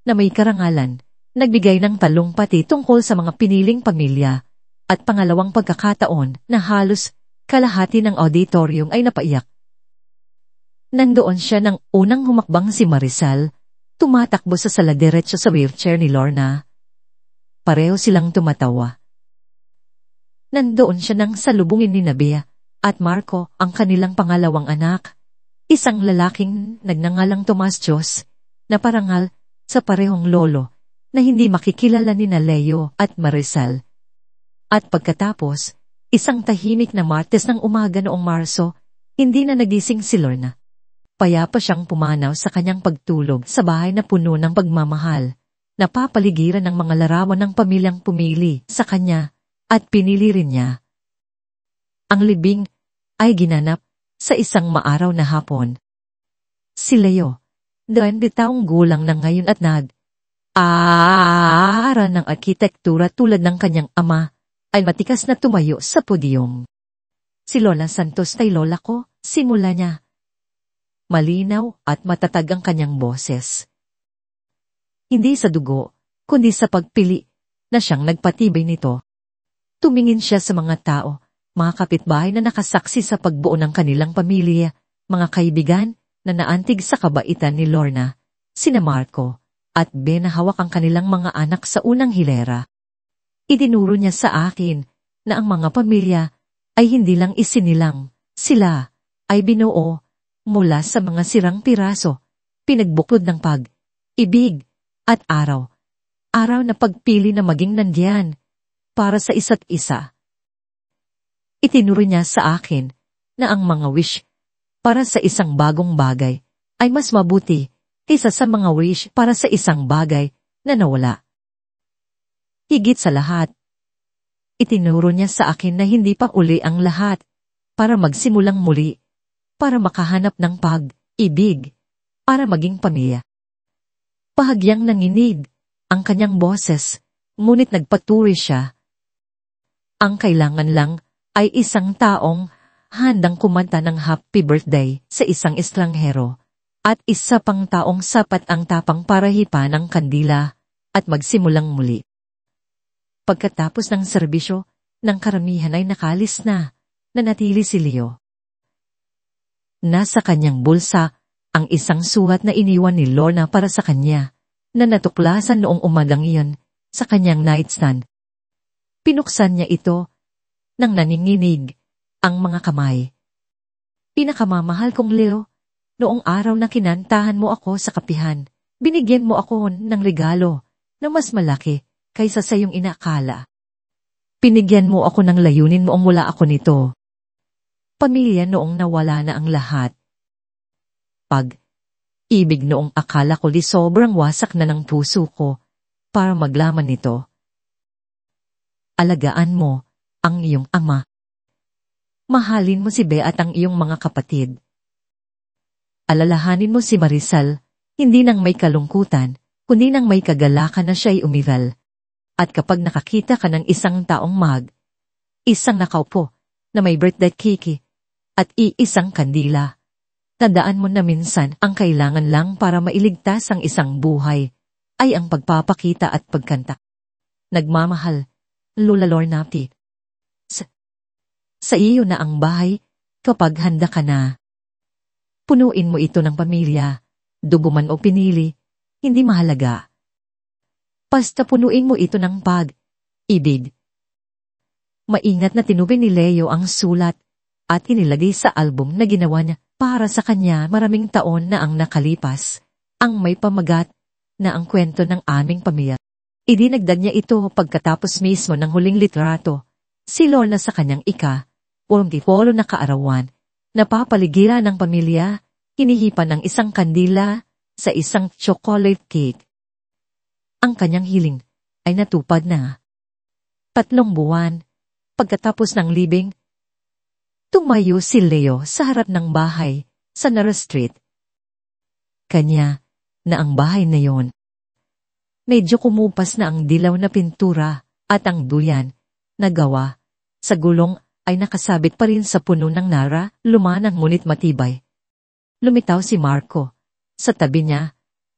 Speaker 1: na may karangalan, nagbigay ng talumpati tungkol sa mga piniling pamilya at pangalawang pagkakataon na halos kalahati ng auditorium ay napaiyak. Nandoon siya nang unang humakbang si Marisal, tumatakbo sa saladiretso sa wheelchair ni Lorna. Pareho silang tumatawa. Nandoon siya nang salubungin ni Bea at Marco ang kanilang pangalawang anak, isang lalaking nagngangalang Tomas Diyos, na parangal sa parehong lolo na hindi makikilala ni Leo at Marisal. At pagkatapos, isang tahimik na Martes ng umaga noong Marso, hindi na nagising si Lorna. Payapa siyang pumanaw sa kanyang pagtulog sa bahay na puno ng pagmamahal, napapaligiran ng mga larawan ng pamilyang pumili sa kanya at pinili rin niya. Ang libing ay ginanap sa isang maaraw na hapon. Si Leo, 20 taong gulang na ngayon at nag-aaral ng arkitektura tulad ng kanyang ama, ay matikas na tumayo sa podyum. Si Lola Santos ay lola ko, simula niya. Malinaw at matatag ang kanyang boses. Hindi sa dugo, kundi sa pagpili na siyang nagpatibay nito. Tumingin siya sa mga tao, mga kapitbahay na nakasaksi sa pagbuo ng kanilang pamilya, mga kaibigan na naantig sa kabaitan ni Lorna, sina Marco, at Bea na hawak ang kanilang mga anak sa unang hilera. Idinuro niya sa akin na ang mga pamilya ay hindi lang isinilang, sila ay binuo mula sa mga sirang piraso, pinagbukod ng pag-ibig at araw na pagpili na maging nandiyan para sa isa't isa. Itinuro niya sa akin na ang mga wish para sa isang bagong bagay ay mas mabuti kaysa sa mga wish para sa isang bagay na nawala. Higit sa lahat, itinuro niya sa akin na hindi pa uli ang lahat para magsimulang muli, para makahanap ng pag-ibig, para maging pamilya. Bahagyang nanginig ang kanyang boses, ngunit nagpatuloy siya. Ang kailangan lang ay isang taong handang kumanta ng happy birthday sa isang estranghero, at isa pang taong sapat ang tapang para hipan ang kandila at magsimulang muli. Pagkatapos ng serbisyo, ng karamihan ay nakalis na, nanatili si Leo. Nasa kanyang bulsa ang isang suhat na iniwan ni Lorna para sa kanya, na natuklasan noong umagang iyon sa kanyang nightstand. Pinuksan niya ito nang naninginig ang mga kamay. Pinakamamahal kong Leo, noong araw na kinantahan mo ako sa kapihan, binigyan mo ako ng regalo na mas malaki kaysa sa iyong inakala. Pinigyan mo ako ng layunin mo ang mula ako nito. Pamilya noong nawala na ang lahat. Pag-ibig noong akala ko sobrang wasak na ng puso ko para maglaman nito. Alagaan mo ang iyong ama. Mahalin mo si Bea at ang iyong mga kapatid. Alalahanin mo si Marisal, hindi nang may kalungkutan, kundi nang may kagalakan na siya'y umiral. At kapag nakakita ka ng isang taong isang nakaupo na may birthday cake at iisang kandila. Tandaan mo na minsan ang kailangan lang para mailigtas ang isang buhay ay ang pagpapakita at pagkanta. Nagmamahal, Lola Lorna T. Sa iyo na ang bahay kapag handa ka na. Punuin mo ito ng pamilya, dugo man o pinili, hindi mahalaga. Basta punuin mo ito ng pag-ibig. Maingat na tinubi ni Leo ang sulat at inilagay sa album na ginawa niya para sa kanya maraming taon na ang nakalipas, ang may pamagat na ang kwento ng aming pamilya. Idinagdag niya ito pagkatapos mismo ng huling litrato. Si Lorna sa kanyang ika-14 na kaarawan, napapaligiran ng pamilya, hinihipan ng isang kandila sa isang chocolate cake. Ang kanyang hiling ay natupad na. 3 buwan, pagkatapos ng libing, tumayo si Leo sa harap ng bahay sa Nara Street. Kanya na ang bahay na yon. Medyo kumupas na ang dilaw na pintura at ang duyan na gawa sa gulong ay nakasabit pa rin sa puno ng Nara, lumanang ngunit matibay. Lumitaw si Marco. Sa tabi niya,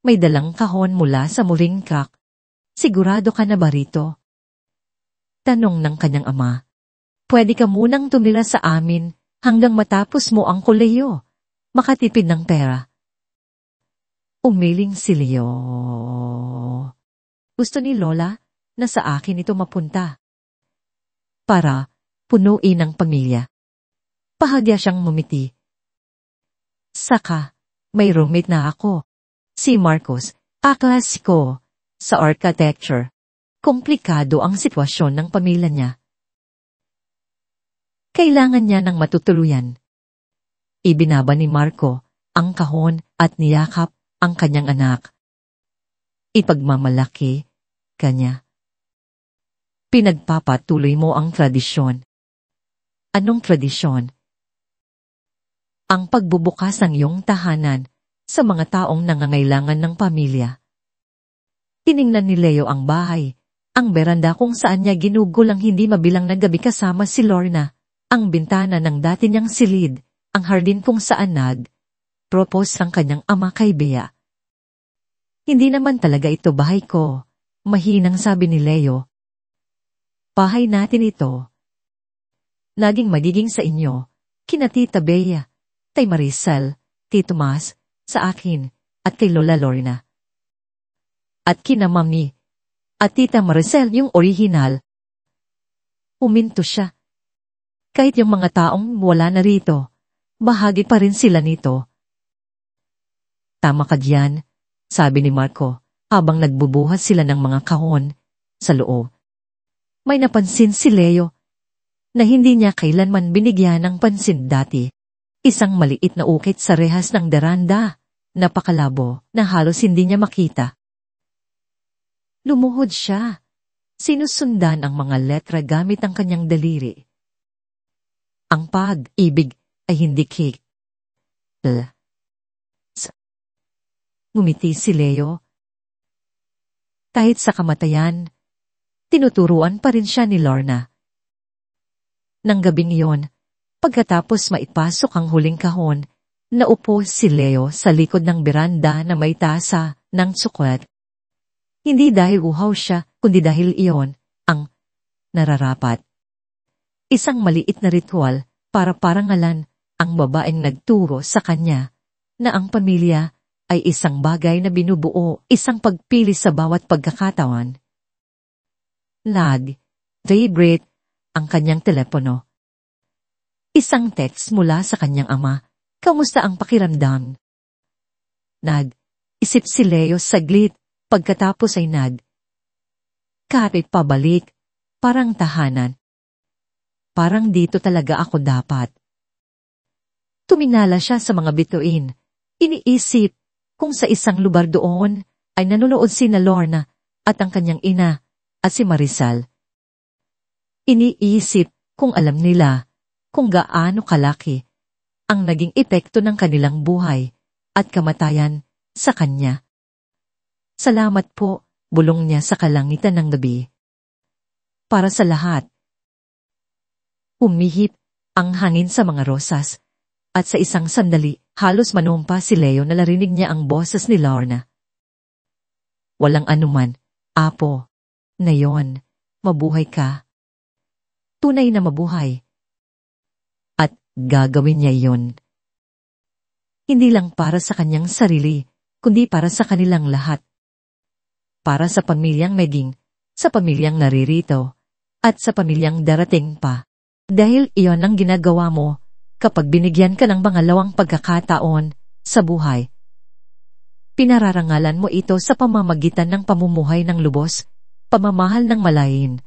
Speaker 1: may dalang kahon mula sa muling crack. Sigurado ka na ba rito? Tanong ng kanyang ama. Pwede ka munang tumira sa amin hanggang matapos mo ang koleyo. Makatipid ng pera. Umiling si Leo. Gusto ni Lola na sa akin ito mapunta. Para punuin ang pamilya. Bahagya siyang mumiti. Saka, may roommate na ako. Si Marcos, aklasiko sa architecture. Komplikado ang sitwasyon ng pamilya niya. Kailangan niya ng matutuluyan. Ibinaba ni Marco ang kahon at niyakap ang kanyang anak. Ipagmamalaki kanya. Pinagpapatuloy mo ang tradisyon. Anong tradisyon? Ang pagbubukas ng iyong tahanan sa mga taong nangangailangan ng pamilya. Tiningnan ni Leo ang bahay, ang beranda kung saan niya ginugol ang hindi mabilang na gabi kasama si Lorna, ang bintana ng dati niyang silid, ang hardin kung saan propose ang kanyang ama kay Bea. Hindi naman talaga ito bahay ko, mahinang sabi ni Leo. Bahay natin ito. Naging magiging sa inyo, kina Tita Bea, kay Maricel, kay Tomas, sa akin, at kay Lola Lorna. At kina Mami, at Tita Maricel yung original. Huminto siya. Kahit yung mga taong wala na rito, bahagi pa rin sila nito. Tama ka diyan, sabi ni Marco, habang nagbubuhat sila ng mga kahon sa loob. May napansin si Leo na hindi niya kailanman binigyan ng pansin dati. Isang maliit na ukit sa rehas ng deranda, napakalabo na halos hindi niya makita. Lumuhod siya. Sinusundan ang mga letra gamit ang kanyang daliri. Ang pag-ibig ay hindi cake. Ngumiti si Leo. Kahit sa kamatayan, tinuturuan pa rin siya ni Lorna. Nang gabing iyon, pagkatapos maipasok ang huling kahon, naupo si Leo sa likod ng beranda na may tasa ng tsoklat. Hindi dahil uhaw siya, kundi dahil iyon ang nararapat. Isang maliit na ritual para parangalan ang babaeng nagturo sa kanya na ang pamilya ay isang bagay na binubuo, isang pagpili sa bawat pagkakataon. Vibrate ang kanyang telepono. Isang text mula sa kanyang ama, kamusta ang pakiramdam? Isip si Leo saglit, pagkatapos ay kapit pabalik, parang tahanan. Parang dito talaga ako dapat. Tuminala siya sa mga bituin. Iniisip kung sa isang lugar doon ay nanonood si Lorna at ang kanyang ina at si Maricel. Iniisip kung alam nila kung gaano kalaki ang naging epekto ng kanilang buhay at kamatayan sa kanya. Salamat po, bulong niya sa kalangitan ng gabi. Para sa lahat. Humihip ang hangin sa mga rosas, at sa isang sandali, halos manumpa si Leo na narinig niya ang boses ni Lorna. Walang anuman, Apo. Ngayon, mabuhay ka. Tunay na mabuhay. At gagawin niya iyon. Hindi lang para sa kanyang sarili, kundi para sa kanilang lahat. Para sa pamilyang Meging, sa pamilyang naririto, at sa pamilyang darating pa. Dahil iyon ang ginagawa mo kapag binigyan ka ng pangalawang pagkakataon sa buhay. Pinararangalan mo ito sa pamamagitan ng pamumuhay ng lubos, pamamahal ng malayin,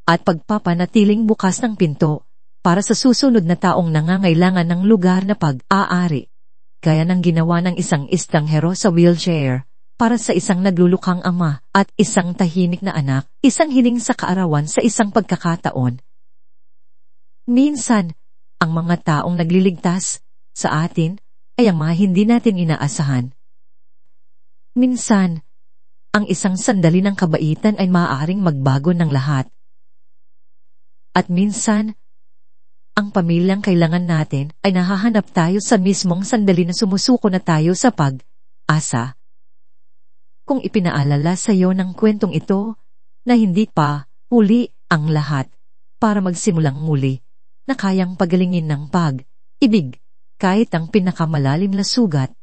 Speaker 1: at pagpapanatiling bukas ng pinto para sa susunod na taong nangangailangan ng lugar na pag-aari. Gaya ng ginawa ng isang istanghero sa wheelchair para sa isang naglulukhang ama at isang tahimik na anak, isang hiling sa kaarawan sa isang pagkakataon. Minsan, ang mga taong nagliligtas sa atin ay ang mga hindi natin inaasahan. Minsan, ang isang sandali ng kabaitan ay maaaring magbago ng lahat. At minsan, ang pamilyang kailangan natin ay nahahanap tayo sa mismong sandali na sumusuko na tayo sa pag-asa. Kung ipinaalala sa iyo ng kwentong ito na hindi pa huli ang lahat para magsimulang muli, na kayang pagalingin ng pag-ibig kahit ang pinakamalalim na sugat,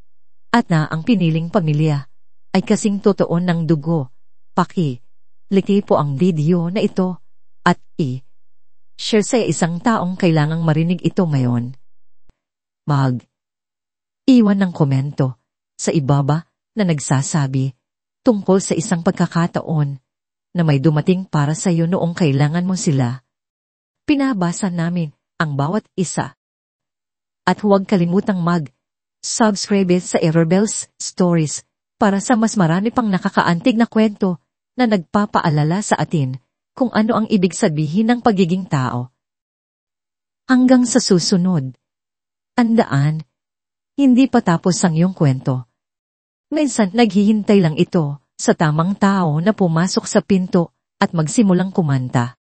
Speaker 1: at na ang piniling pamilya ay kasing totoo ng dugo. Liki po ang video na ito at share sa isang taong kailangang marinig ito ngayon. Iwan ng komento sa ibaba na nagsasabi tungkol sa isang pagkakataon na may dumating para sa iyo noong kailangan mo sila. Pinabasa namin ang bawat isa. At huwag kalimutang mag-subscribe sa Everbells Stories para sa mas marami pang nakakaantig na kwento na nagpapaalala sa atin kung ano ang ibig sabihin ng pagiging tao. Hanggang sa susunod. Tandaan, hindi pa tapos ang iyong kwento. Minsan naghihintay lang ito sa tamang tao na pumasok sa pinto at magsimulang kumanta.